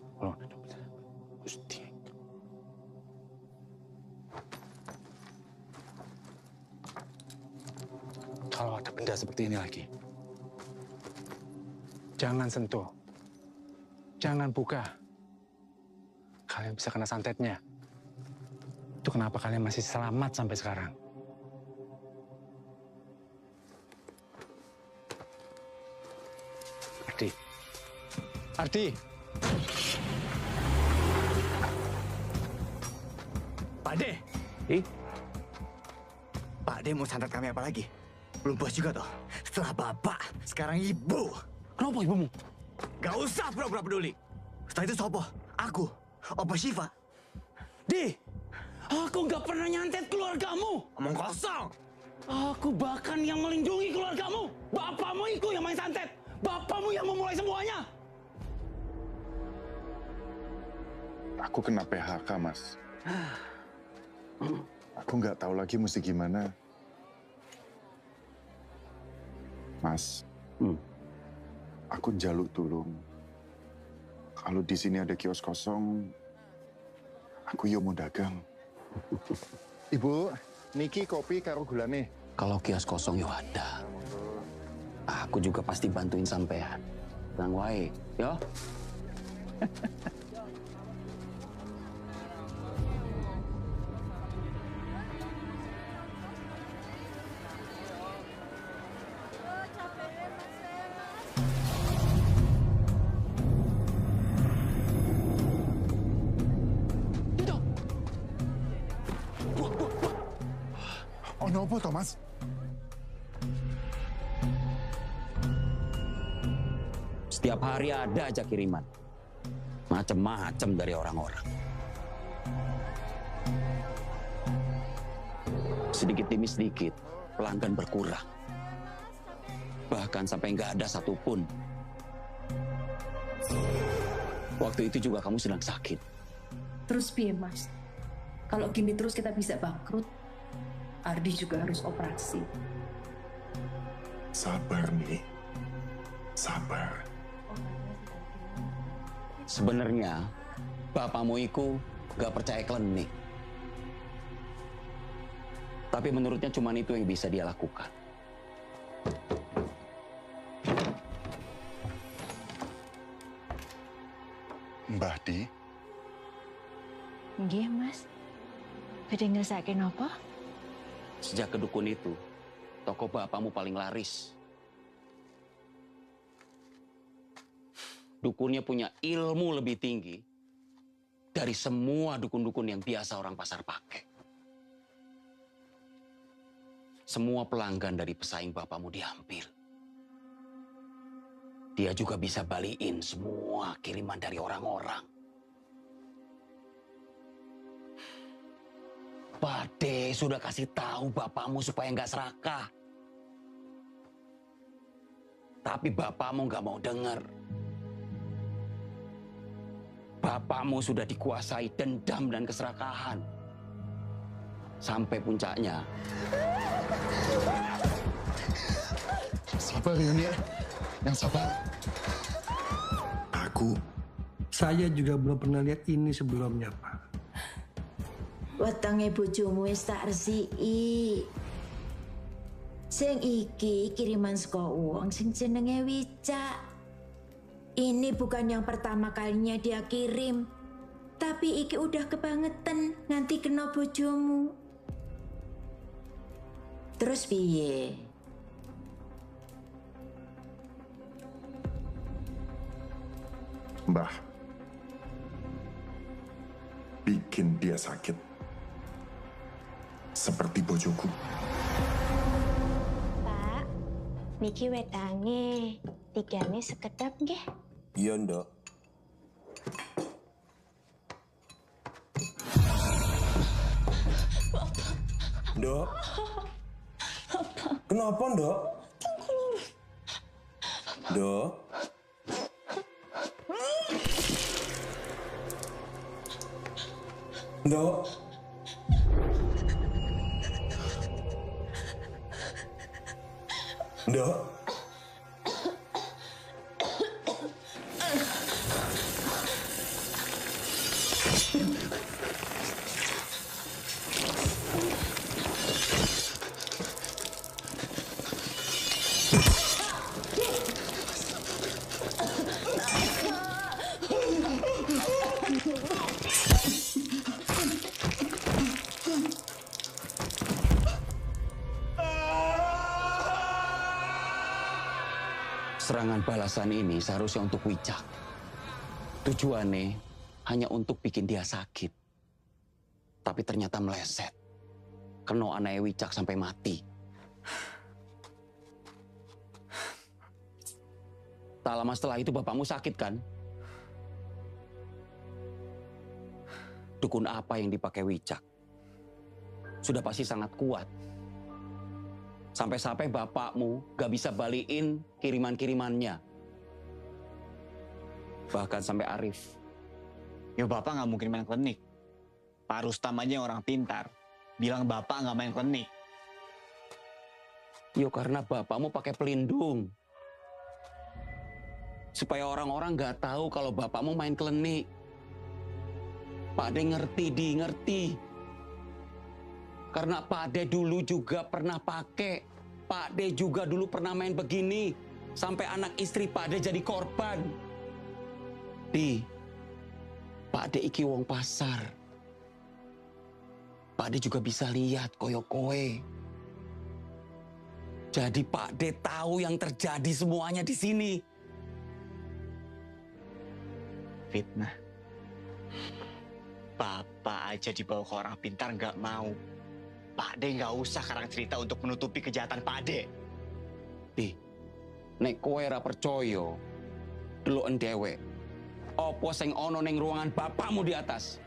Speaker 1: Gusti. Kalau ada benda seperti ini lagi, jangan sentuh. Jangan buka. Kalian bisa kena santetnya. Itu kenapa kalian masih selamat sampai sekarang. Ardi. Ardi.
Speaker 19: Pak De. Pak De mau santet kami apa lagi? Belum puas juga toh. Setelah bapak, sekarang ibu.
Speaker 1: Kenapa ibumu?
Speaker 19: Gak usah pura-pura peduli. Setelah itu sopo? Aku. Opa Syifa.
Speaker 1: Di, aku gak pernah nyantet keluargamu.
Speaker 19: Omong kosong.
Speaker 1: Aku bahkan yang melindungi keluargamu. Bapakmu itu yang main santet. Bapakmu yang memulai semuanya.
Speaker 20: Aku kena PHK, Mas. Aku nggak tahu lagi mesti gimana. Mas, aku njaluk tolong. Kalau di sini ada kios kosong, aku yo mau dagang.
Speaker 21: Ibu, niki kopi karo gulane.
Speaker 22: Kalau kios kosong yo ada. Aku juga pasti bantuin sampean. Nang wae, yo.
Speaker 20: Oh, nopo, Thomas?
Speaker 22: Setiap hari ada aja kiriman. Macem-macem dari orang-orang. Sedikit demi sedikit, pelanggan berkurang. Bahkan sampai nggak ada satupun. Waktu itu juga kamu sedang sakit.
Speaker 4: Terus piye, Mas? Kalau gini terus kita bisa bangkrut. Ardi juga harus operasi.
Speaker 20: Sabar, nih. Sabar.
Speaker 22: Sebenarnya, bapakmu itu gak percaya klinik. Tapi menurutnya cuma itu yang bisa dia lakukan.
Speaker 20: Mbah Di.
Speaker 10: Nggih, Mas. Badhe ngersake napa?
Speaker 22: Sejak ke dukun itu, toko bapakmu paling laris. Dukunnya punya ilmu lebih tinggi dari semua dukun-dukun yang biasa orang pasar pakai. Semua pelanggan dari pesaing bapakmu diambil. Dia juga bisa baliin semua kiriman dari orang-orang. Bade sudah kasih tahu bapakmu supaya nggak serakah. Tapi bapakmu nggak mau dengar. Bapakmu sudah dikuasai dendam dan keserakahan. Sampai puncaknya.
Speaker 20: Sabar, Yuni. Yang sabar.
Speaker 5: Saya juga belum pernah lihat ini sebelumnya, Pak.
Speaker 23: Wetenge bojomu wis tak resiki. Sing iki kiriman saka wong sing jenenge Wicak. Ini bukan yang pertama kalinya dia kirim. Tapi iki udah kebangetan nganti kena bojomu. Terus piye?
Speaker 20: Mbah, bikin dia sakit. Seperti bojoku.
Speaker 15: Pak, niki wedange. Tigane sekedap nggih.
Speaker 24: Iya, Ndok. Ndok. Kenapa, Ndok? Ndok. Ndok. Ndok.
Speaker 22: Serangan balasan ini seharusnya untuk Wicak. Tujuannya hanya untuk bikin dia sakit. Tapi ternyata meleset. Kena anaknya Wicak sampai mati. Tak lama setelah itu bapakmu sakit kan? Dukun apa yang dipakai Wicak? Sudah pasti sangat kuat. Sampai-sampai bapakmu gak bisa balikin kiriman-kirimannya. Bahkan sampai Arif.
Speaker 19: Ya bapak nggak mungkin main klinik. Pak Rustam aja yang orang pintar. Bilang bapak nggak main klinik.
Speaker 22: Yo karena bapakmu pakai pelindung. Supaya orang-orang nggak tahu kalau bapakmu main klinik. Pak De ngerti. Karena Pak De dulu juga pernah pakai. Pak De juga dulu pernah main begini. Sampai anak istri Pak De jadi korban. Pak De iki wong pasar. Pak De juga bisa lihat koyo kowe. Jadi Pak De tahu yang terjadi semuanya di sini.
Speaker 19: Fitnah. Bapak aja dibawa ke orang pintar nggak mau. Pak De nggak usah karang cerita untuk menutupi kejahatan Pak De.
Speaker 22: Nek kowe ora percaya, deloken dhewe. Apa sing ana ning ruangan bapakmu di atas?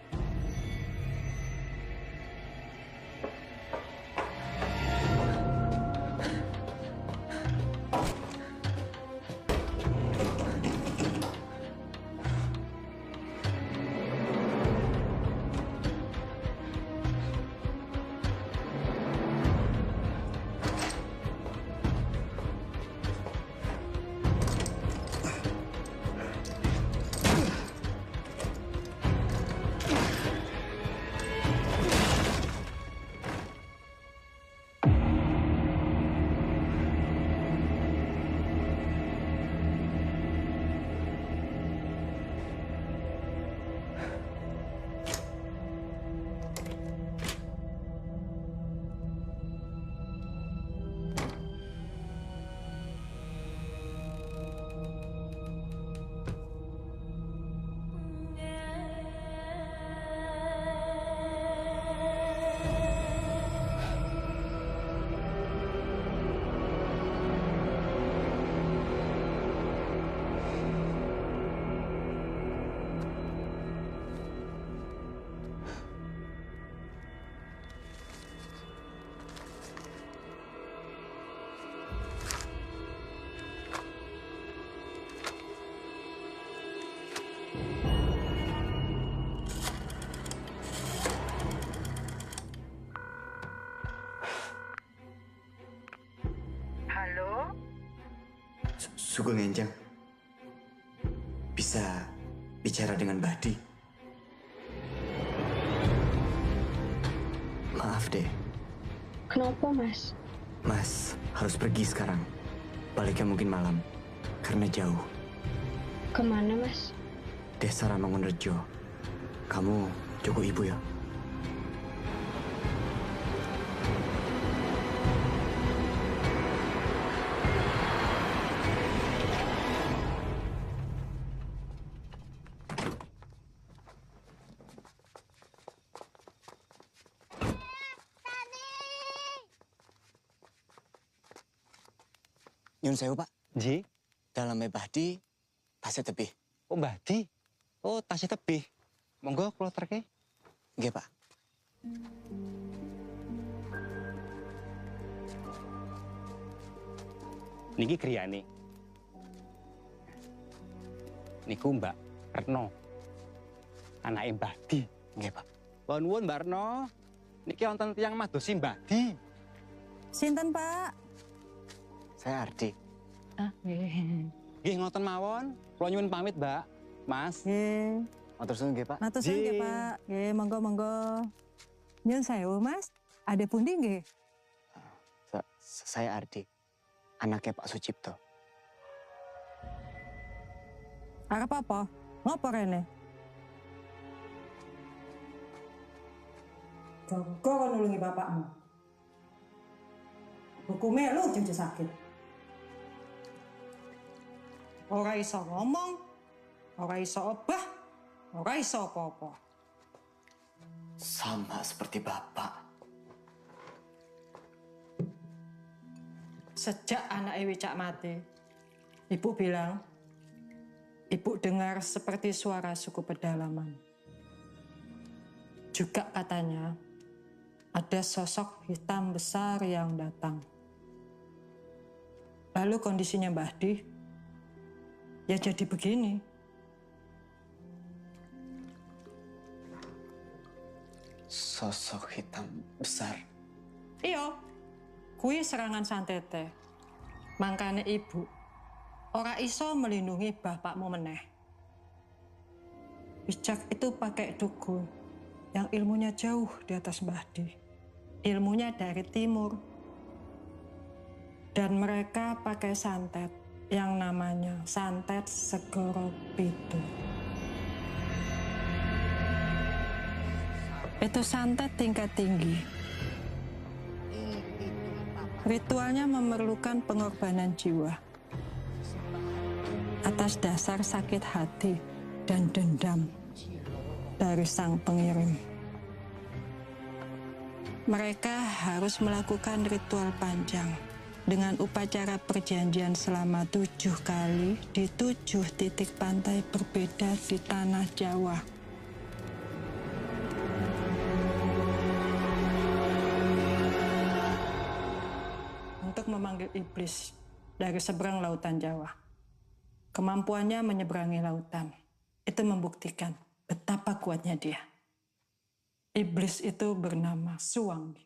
Speaker 19: Sugeng Enjang. Bisa bicara dengan Badi? Maaf deh.
Speaker 6: Kenapa, Mas?
Speaker 19: Mas harus pergi sekarang. Baliknya mungkin malam. Karena jauh.
Speaker 6: Kemana, Mas?
Speaker 19: Desa Ramangunrejo. Kamu jaga ibu ya. Nyun sewu, Pak.
Speaker 17: Ji.
Speaker 19: Dalamnya Badi, tasnya tebih.
Speaker 17: Oh, Badi. Oh, tasnya tebih. Monggo kula terke.
Speaker 19: Nggih, Pak.
Speaker 17: Niki griyane. Niku Mbak Retno. Anake Badi.
Speaker 19: Nggih, Pak.
Speaker 17: Pun nuwun Mbak Retno. Niki wonten tiyang madosi Badi.
Speaker 2: Sinten, Pak?
Speaker 19: Saya Ardi.
Speaker 17: Nggih ngoten mawon. Kula nyuwun pamit, Mbak. Mas.
Speaker 2: Nggih.
Speaker 19: Matur suwun nggih, Pak.
Speaker 2: Matur suwun nggih, Pak. Nggih, monggo. Nyun sewu, Mas. Ada pundi nggih?
Speaker 19: Saya Ardi. Anaknya Pak Sucipto.
Speaker 2: Arep apa? Ngopo rene? Jaga kon nulungi bapakmu. Hukumnya lu jadi sakit. ora iso ngomong, ora iso obah, ora iso apa-apa.
Speaker 8: Sama seperti Bapak.
Speaker 2: Sejak anak Wicak mati, Ibu bilang, Ibu dengar seperti suara suku pedalaman. Juga katanya, ada sosok hitam besar yang datang. Lalu kondisinya Mbah Di, ya jadi begini.
Speaker 8: Sosok hitam besar.
Speaker 2: Iya, kui serangan santete. Mangkane ibu, ora iso melindungi bapakmu meneh. Wicak itu pakai dukun yang ilmunya jauh di atas Mbah Di. Ilmunya dari timur. Dan mereka pakai santet yang namanya santet Segoro Pitu. Itu santet tingkat tinggi. Ritualnya memerlukan pengorbanan jiwa atas dasar sakit hati dan dendam dari sang pengirim. Mereka harus melakukan ritual panjang dengan upacara perjanjian selama 7 kali di 7 titik pantai berbeda di tanah Jawa. Untuk memanggil iblis dari seberang lautan Jawa. Kemampuannya menyeberangi lautan. Itu membuktikan betapa kuatnya dia. Iblis itu bernama Suwanggi.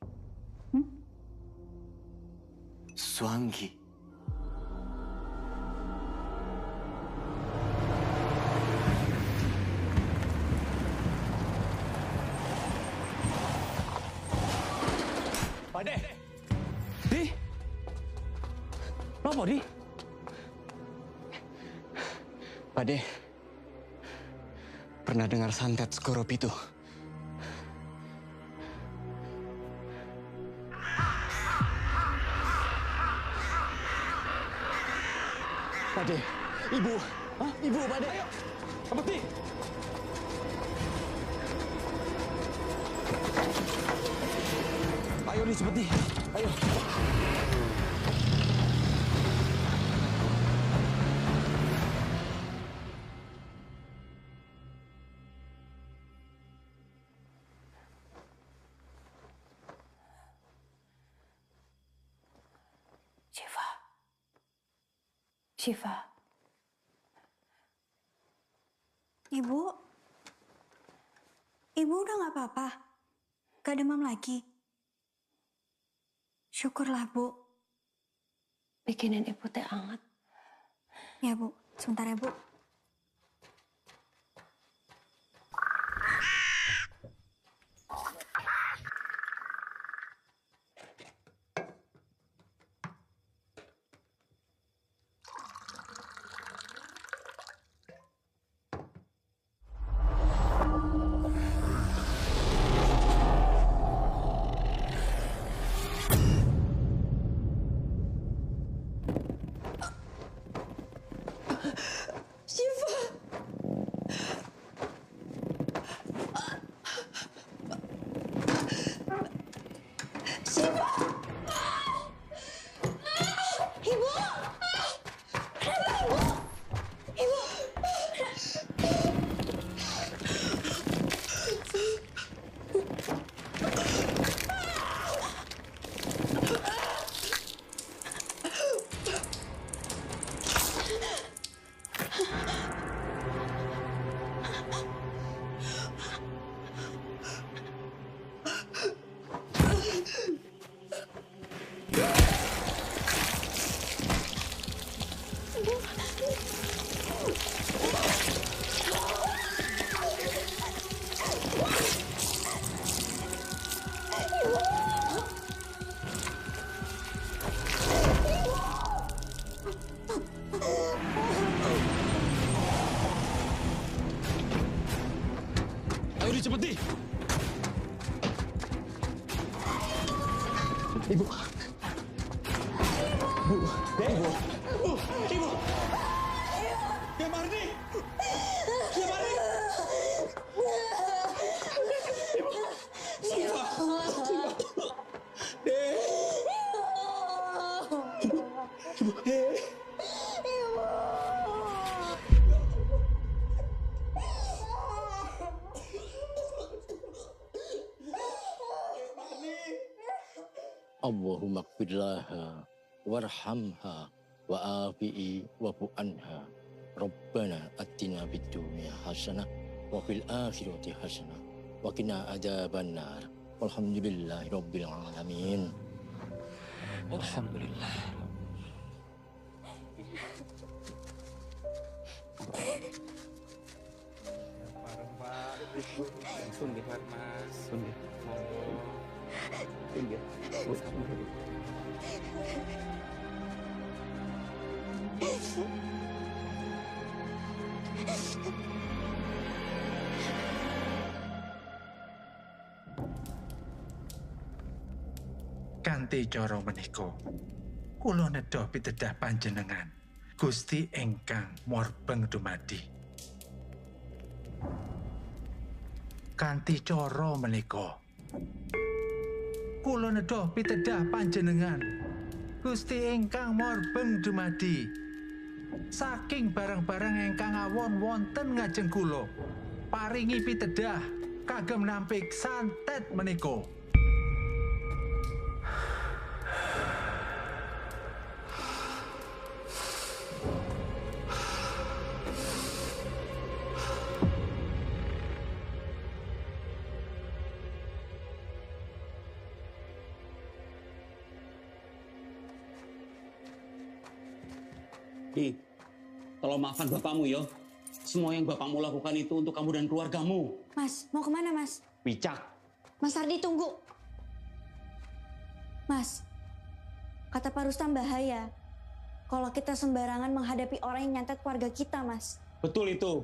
Speaker 8: Suwanggi.
Speaker 19: Pade. Di. Apa, Di?
Speaker 8: Pade, pernah dengar santet Segoro Pitu?
Speaker 19: Pade, ibu. Hah? Ibu, Pade. Ayo, Sepeti. Ayo, Di, Sepeti. Ayo.
Speaker 9: Syifa. Ibu? Ibu udah gak apa-apa? Gak demam lagi? Syukurlah, Bu.
Speaker 6: Bikinin Ibu teh hangat.
Speaker 9: Ya, Bu. Sebentar ya, Bu.
Speaker 19: Cepet, Di. Ibu. Bu. Ibu. Bu. Ibu.
Speaker 1: Ya Marni! Ya Marni! Siva! Siva! Dek! Ibu! Ibu!
Speaker 3: Allahumma qfirlaha warhamha wa'afi'i wa'fu anha. Rabbana atina fid dunya hasanah wa fil akhirati hasanah wa qina adzabannar. Walhamdulillahi rabbil alamin.
Speaker 22: Alhamdulillah.
Speaker 16: Sunggih, Mas. Sunggih. Sunggih.
Speaker 5: Kanthi cara menika, kula nedha pitedah panjenengan, Gusti ingkang morbeng dumadi. Kanthi cara menika, kula nedha pitedah panjenengan, Gusti ingkang morbeng dumadi. Saking barang-barang ingkang awon wonten ngajeng kula, paringi pitedah kagem nampik santet menika.
Speaker 22: Ki, tolong maafkan bapakmu ya. Semua yang bapakmu lakukan itu untuk kamu dan keluargamu.
Speaker 9: Mas, mau kemana mas?
Speaker 22: Wicak.
Speaker 9: Mas Ardi tunggu. Mas, kata Pak Rustam bahaya. Kalau kita sembarangan menghadapi orang yang nyantet keluarga kita, Mas.
Speaker 22: Betul itu.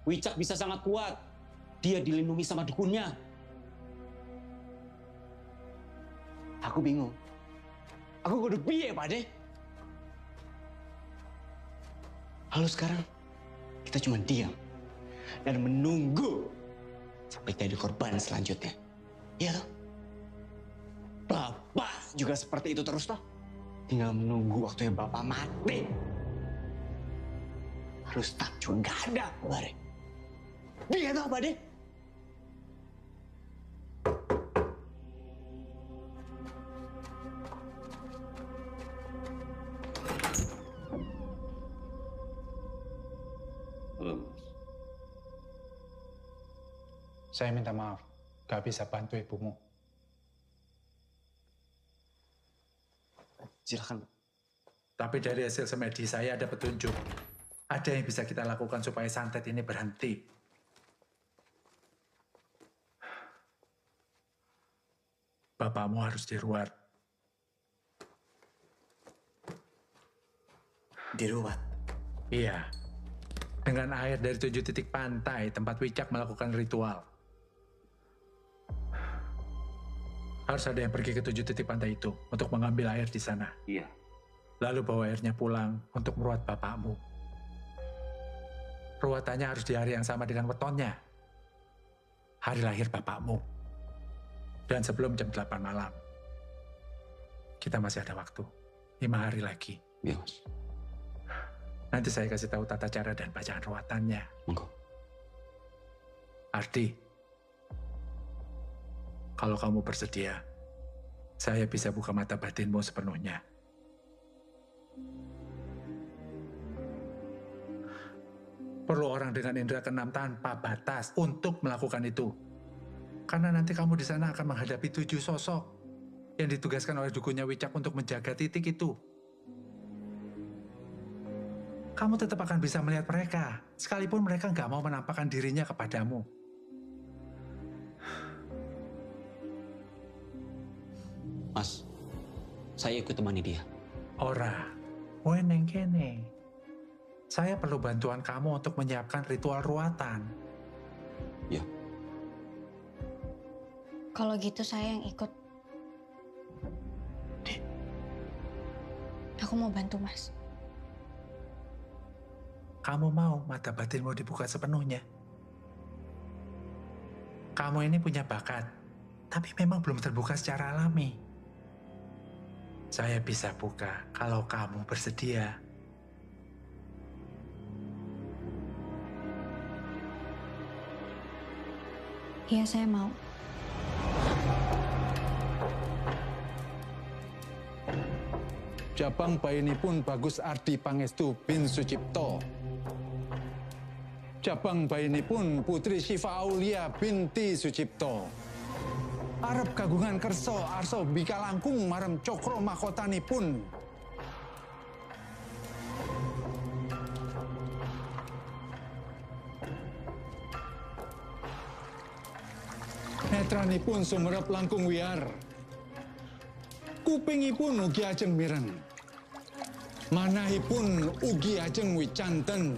Speaker 22: Wicak bisa sangat kuat. Dia dilindungi sama dukunnya.
Speaker 19: Aku bingung. Aku kudu piye, Pak De? Lalu sekarang kita cuma diam dan menunggu sampai jadi korban selanjutnya. Iya toh? Bapak juga seperti itu terus toh. Tinggal menunggu waktunya Bapak mati. Rustam juga nggak ada kabarnya. Dia toh, Pak De?
Speaker 5: Saya minta maaf, gak bisa bantu ibumu.
Speaker 19: Silakan.
Speaker 5: Tapi dari hasil semedi saya ada petunjuk. Ada yang bisa kita lakukan supaya santet ini berhenti. Bapakmu harus diruat.
Speaker 19: Diruat?
Speaker 5: Iya. Dengan air dari 7 titik pantai tempat Wicak melakukan ritual. Harus ada yang pergi ke 7 titik pantai itu untuk mengambil air di sana.
Speaker 22: Iya.
Speaker 5: Lalu bawa airnya pulang untuk meruat bapakmu. Ruatannya harus di hari yang sama dengan wetonnya. Hari lahir bapakmu. Dan sebelum jam 8 malam. Kita masih ada waktu. 5 hari lagi.
Speaker 22: Iya, Mas.
Speaker 5: Nanti saya kasih tahu tata cara dan bacaan ruatannya.
Speaker 22: Monggo.
Speaker 5: Ardi, kalau kamu bersedia, saya bisa buka mata batinmu sepenuhnya. Perlu orang dengan indera keenam tanpa batas untuk melakukan itu. Karena nanti kamu di sana akan menghadapi 7 sosok yang ditugaskan oleh dukunnya Wicak untuk menjaga titik itu. Kamu tetap akan bisa melihat mereka, sekalipun mereka nggak mau menampakkan dirinya kepadamu.
Speaker 22: Mas, saya ikut temani dia.
Speaker 5: Ora, weneng kene. Saya perlu bantuan kamu untuk menyiapkan ritual ruatan.
Speaker 22: Ya.
Speaker 9: Kalau gitu saya yang ikut. Aku mau bantu, Mas.
Speaker 5: kamu mau mata batinmu dibuka sepenuhnya. Kamu ini punya bakat, tapi memang belum terbuka secara alami. Saya bisa buka kalau kamu bersedia.
Speaker 9: Iya, saya mau.
Speaker 7: Jabang bayinipun Bagus Ardi Pangestu bin Sucipto. Jabang bayinipun Putri Syifa Aulia binti Sucipto. Arep kagungan kerso arso bika langkung marem cokro mahkotanipun. Netranipun sumerep langkung wiar. Kupingipun ugi ajeng mireng. Manahipun ugi ajeng wicanten.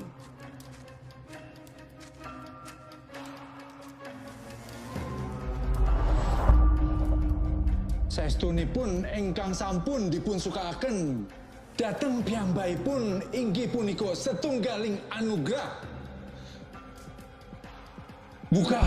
Speaker 7: Saestunipun ingkang sampun dipun sukaaken dhateng piyambakipun inggih punika setunggaling anugrah. Buka.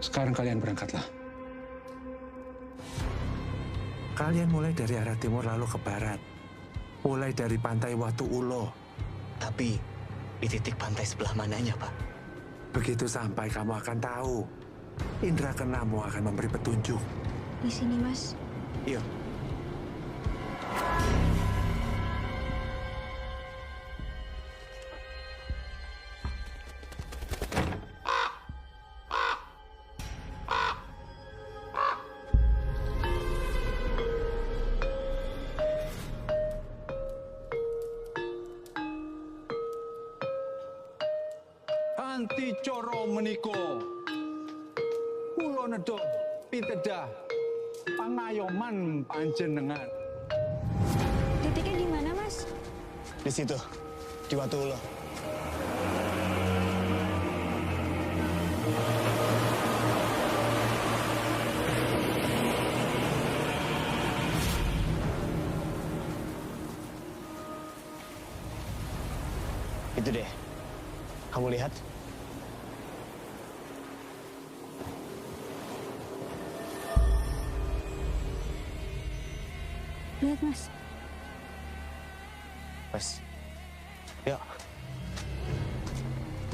Speaker 7: Sekarang kalian berangkatlah.
Speaker 5: Kalian mulai dari arah timur lalu ke barat. Mulai dari pantai Watu Ulo.
Speaker 8: Tapi di titik pantai sebelah mananya, Pak?
Speaker 5: Begitu sampai kamu akan tahu. Indra keenammu akan memberi petunjuk.
Speaker 9: Di sini, Mas.
Speaker 8: Iya.
Speaker 7: Anti coro meniko. Kulo nedok pitedah pangayoman panjenengan.
Speaker 9: Titiknya di mana, Mas?
Speaker 8: Di situ, di Watu Ulo. Itu deh. Kamu lihat?
Speaker 9: Lihat, Mas.
Speaker 8: Mas. Yuk.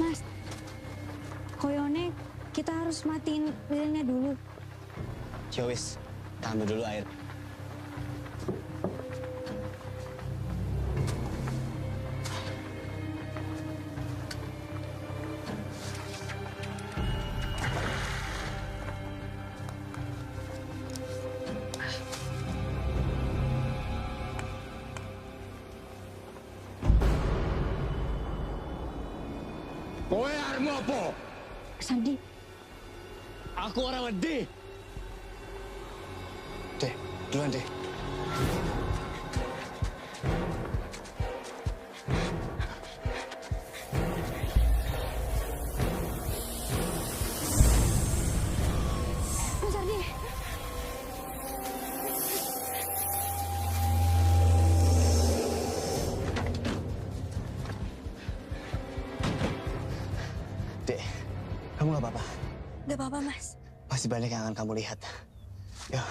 Speaker 9: Mas. Koyone kita harus matiin lilinnya dulu.
Speaker 8: Yowis, tambah dulu air.
Speaker 7: Kowe arep apa?
Speaker 9: Sandi.
Speaker 8: Aku orang wedi. Deh, duluan deh.
Speaker 9: Mas Ardi.
Speaker 8: Dek, kamu gak apa-apa?
Speaker 9: Gak apa-apa, Mas.
Speaker 8: Pasti banyak yang akan kamu lihat. Yuk.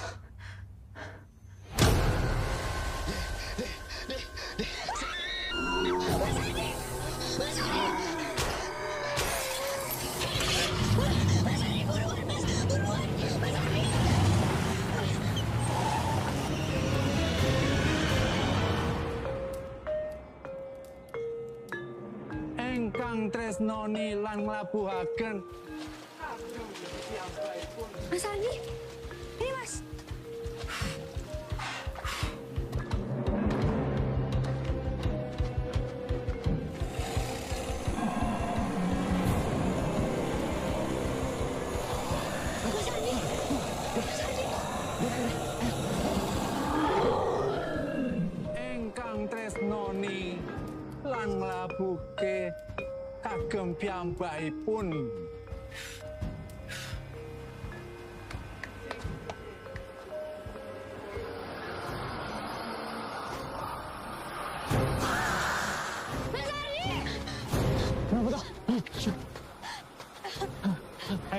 Speaker 7: Engkang tresnoni lan nglabuhaken.
Speaker 9: Mas Ardi. Ini, Mas.
Speaker 7: Engkang tresnoni lan nglabuhke kagem piyambakipun.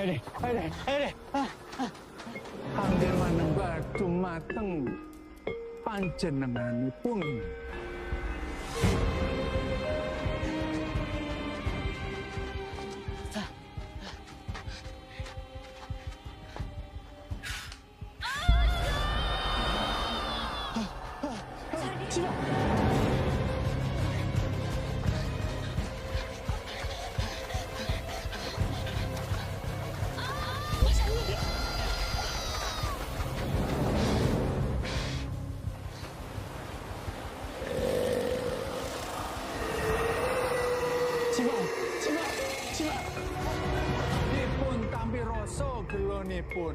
Speaker 7: Ayo deh. Kangge manembah dumateng panjenenganipun. Dipun tampi rasa gelonipun.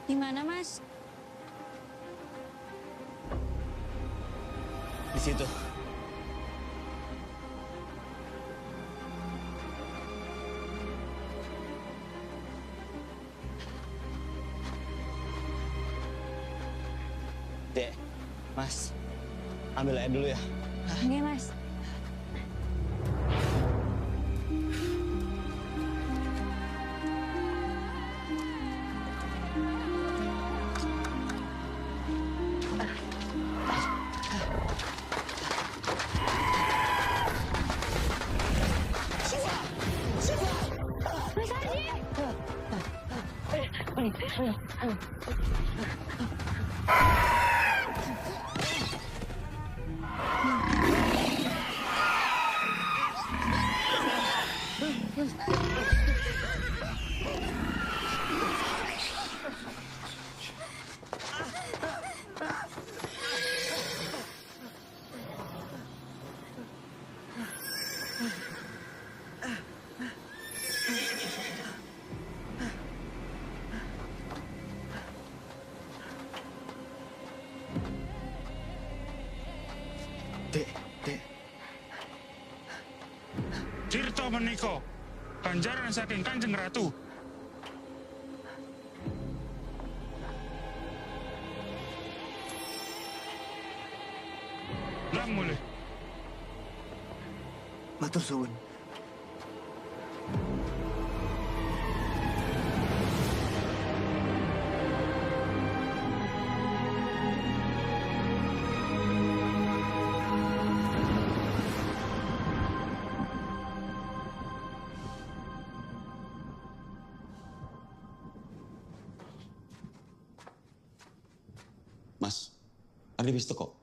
Speaker 9: Di mana, Mas?
Speaker 19: Di situ. Dek, Mas, ambil air dulu ya.
Speaker 9: Oke, Mas.
Speaker 1: Tirta menika ganjaran saking Kanjeng Ratu. Lang mulih.
Speaker 19: Matur suwun.
Speaker 22: Mas, Ardi wis teko.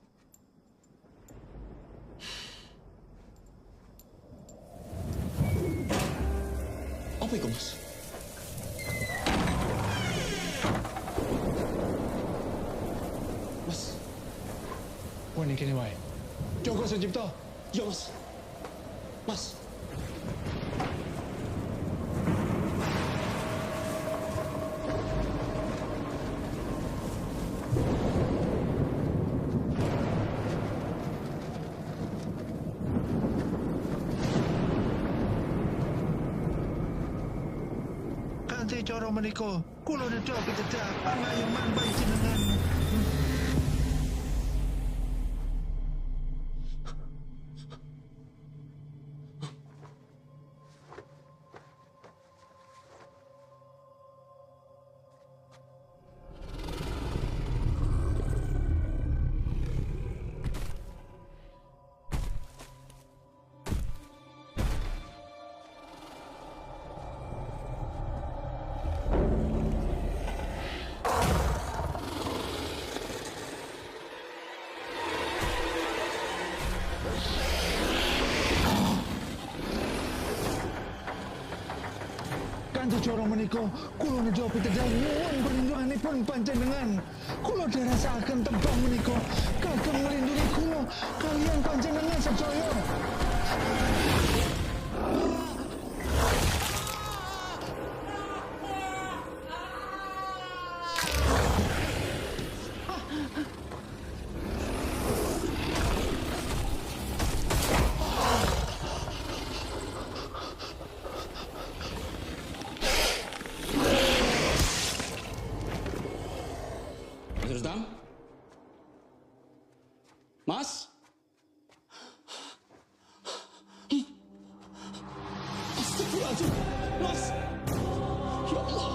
Speaker 22: Apa iku, Mas? Mas.
Speaker 7: Wani kene wae. Joko Sucipto.
Speaker 22: Yo, Mas. Mas.
Speaker 5: Kanthi cara menika, kula nedha pitedah pangayoman panjenengan.
Speaker 7: adicara menika kula nedha pitedhah nyuwun perlindunganipun panjenengan. Kula darasaken tembang menika kagem nglindungi kula kaliyan panjenengan sedaya.
Speaker 22: Mas? Astagfirullahaladzim, Mas! Ya Allah!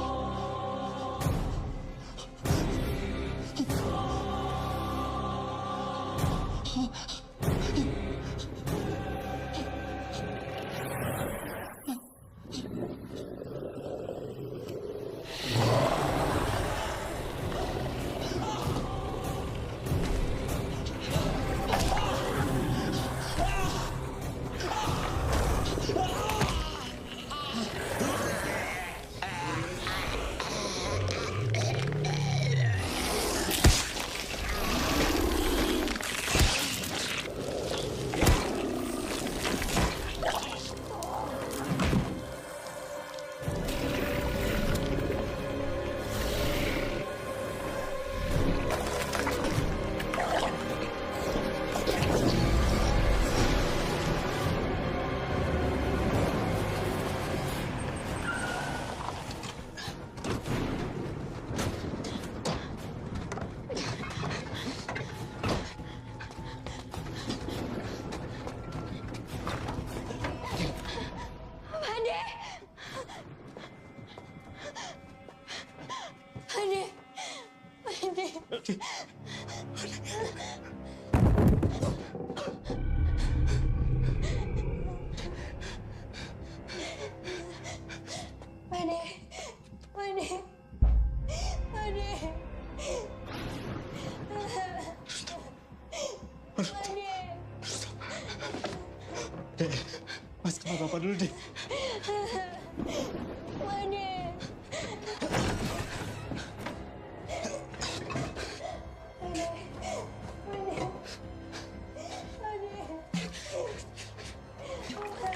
Speaker 19: Mas, sama Bapak dulu deh.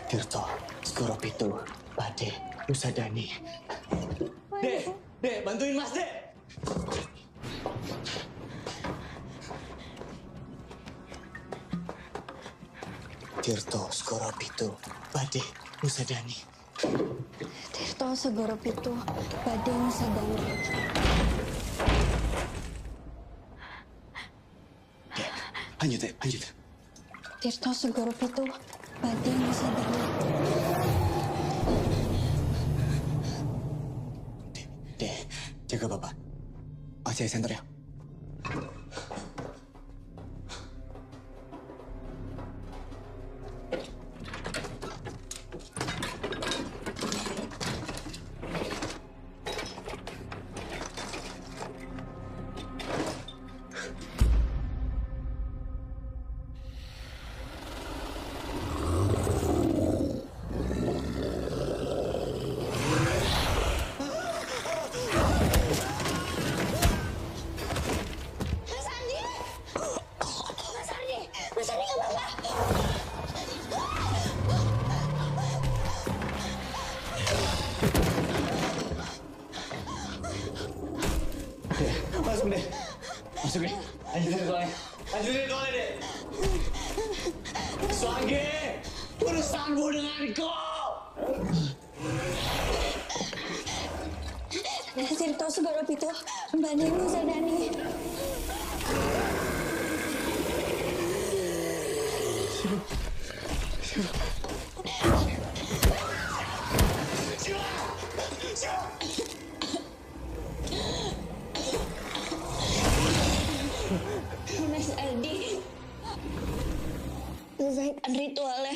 Speaker 8: Tirto, Segoro Pitu, Bade, Nusadani.
Speaker 19: Dek, bantuin Mas, Dek.
Speaker 8: Tirto, Segoro Pitu, Bade, Nusadani.
Speaker 15: Tirto, Segoro Pitu, Bade, Nusadani.
Speaker 8: Dek, lanjut, Dek, lanjut.
Speaker 15: Tirto, Segoro Pitu, Bade, Nusadani.
Speaker 8: Dek, jaga Bapak. Saya center ya.
Speaker 19: Masuk deh. Lanjutin doanya, Dek. Swage, urusanmu denganku.
Speaker 15: Tirto, Segoro Pitu, Bade, Nusadani. Mas Ardi, selesaikan ritualnya.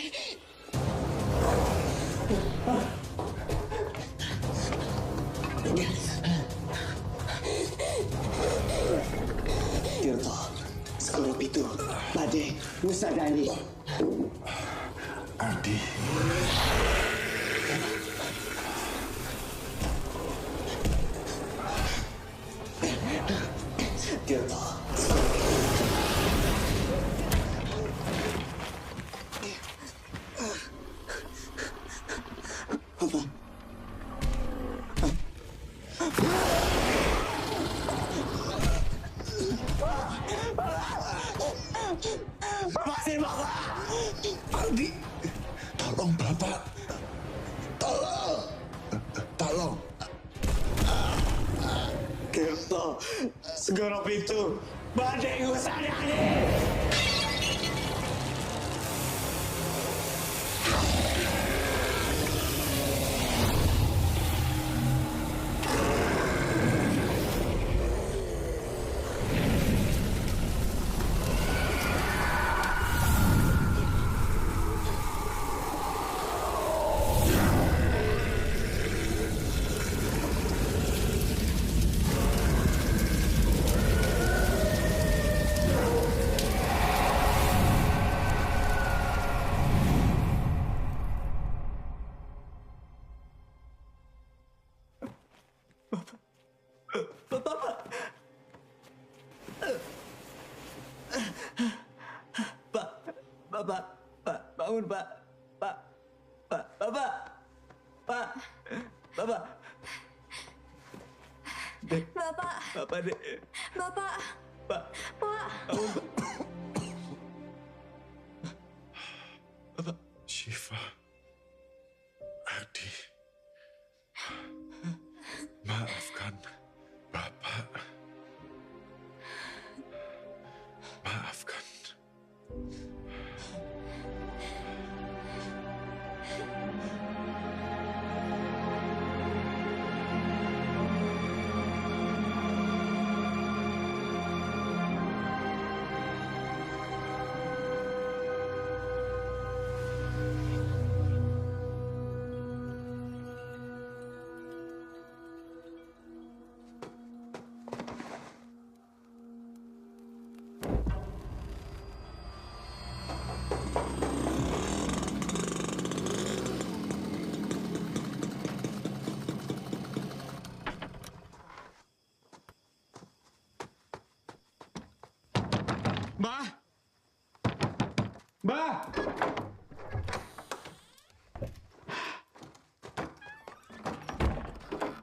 Speaker 8: Tirto, Segoro Pitu, Bade, Nusadani.
Speaker 20: Ardi.
Speaker 1: Lepasin Bapak! Ardi, tolong Bapak. Tolong. Kirto, segera pintu. Badai ngusadani.
Speaker 12: Pak, bangun Pak. Bapak. Dek. Bapak, Dek.
Speaker 23: Bapak.
Speaker 12: Pak.
Speaker 23: Pak.
Speaker 12: Bapak.
Speaker 20: Syifa. Ardi. Maafkan Bapak. Maafkan.
Speaker 1: Mbah!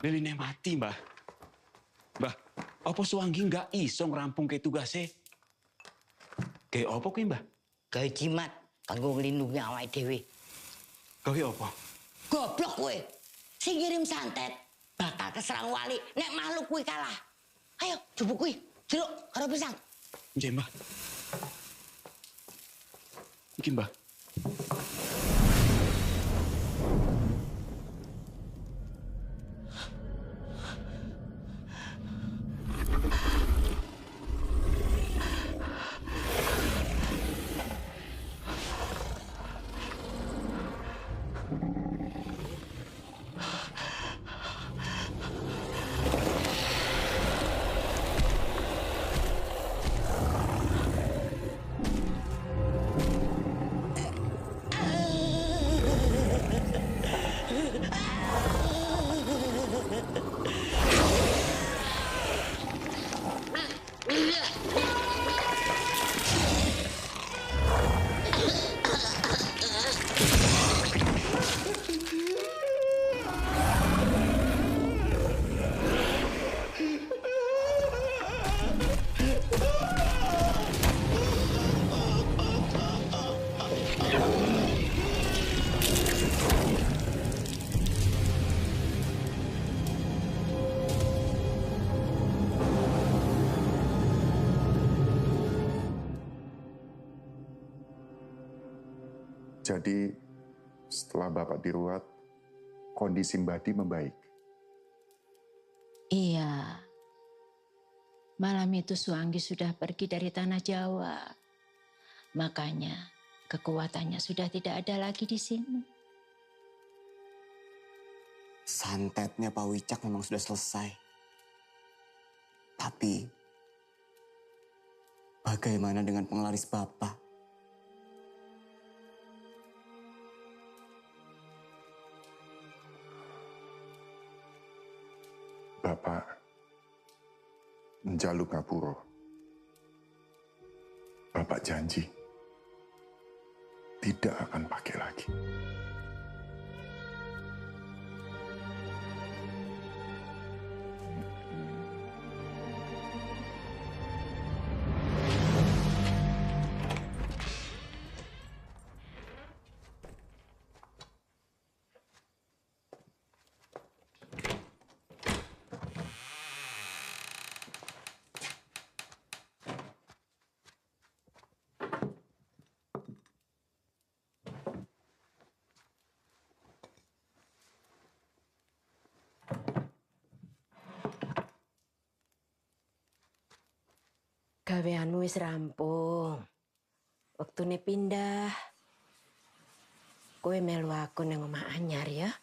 Speaker 22: Liline mati, Mbah. Mbah, apa Suwanggi nggak iso ngerampung ke tugasnya? Kayak apa kuwi, Mbah?
Speaker 13: Gawe jimat kanggo nglindungi awake dhewe.
Speaker 22: Gawe apa?
Speaker 13: Goblok kowe. Sing ngirim santet bakal keserang wali nek makhluk kuwi kalah. Ayo, jupuk kuwi. Jeruk karo pisang.
Speaker 22: Nggih, Mbah. Iki, Mbah.
Speaker 20: Jadi setelah Bapak diruat, kondisi Mbadi membaik.
Speaker 23: Iya. Malam itu Suwanggi sudah pergi dari tanah Jawa. Makanya kekuatannya sudah tidak ada lagi di sini.
Speaker 8: Santetnya Pak Wicak memang sudah selesai. Tapi bagaimana dengan penglaris Bapak?
Speaker 20: Bapak Njaluk Ngapuro. Bapak janji tidak akan pakai lagi.
Speaker 23: Gaweanmu wis rampung. Waktune pindah. Kowe melu aku nang omah anyar ya.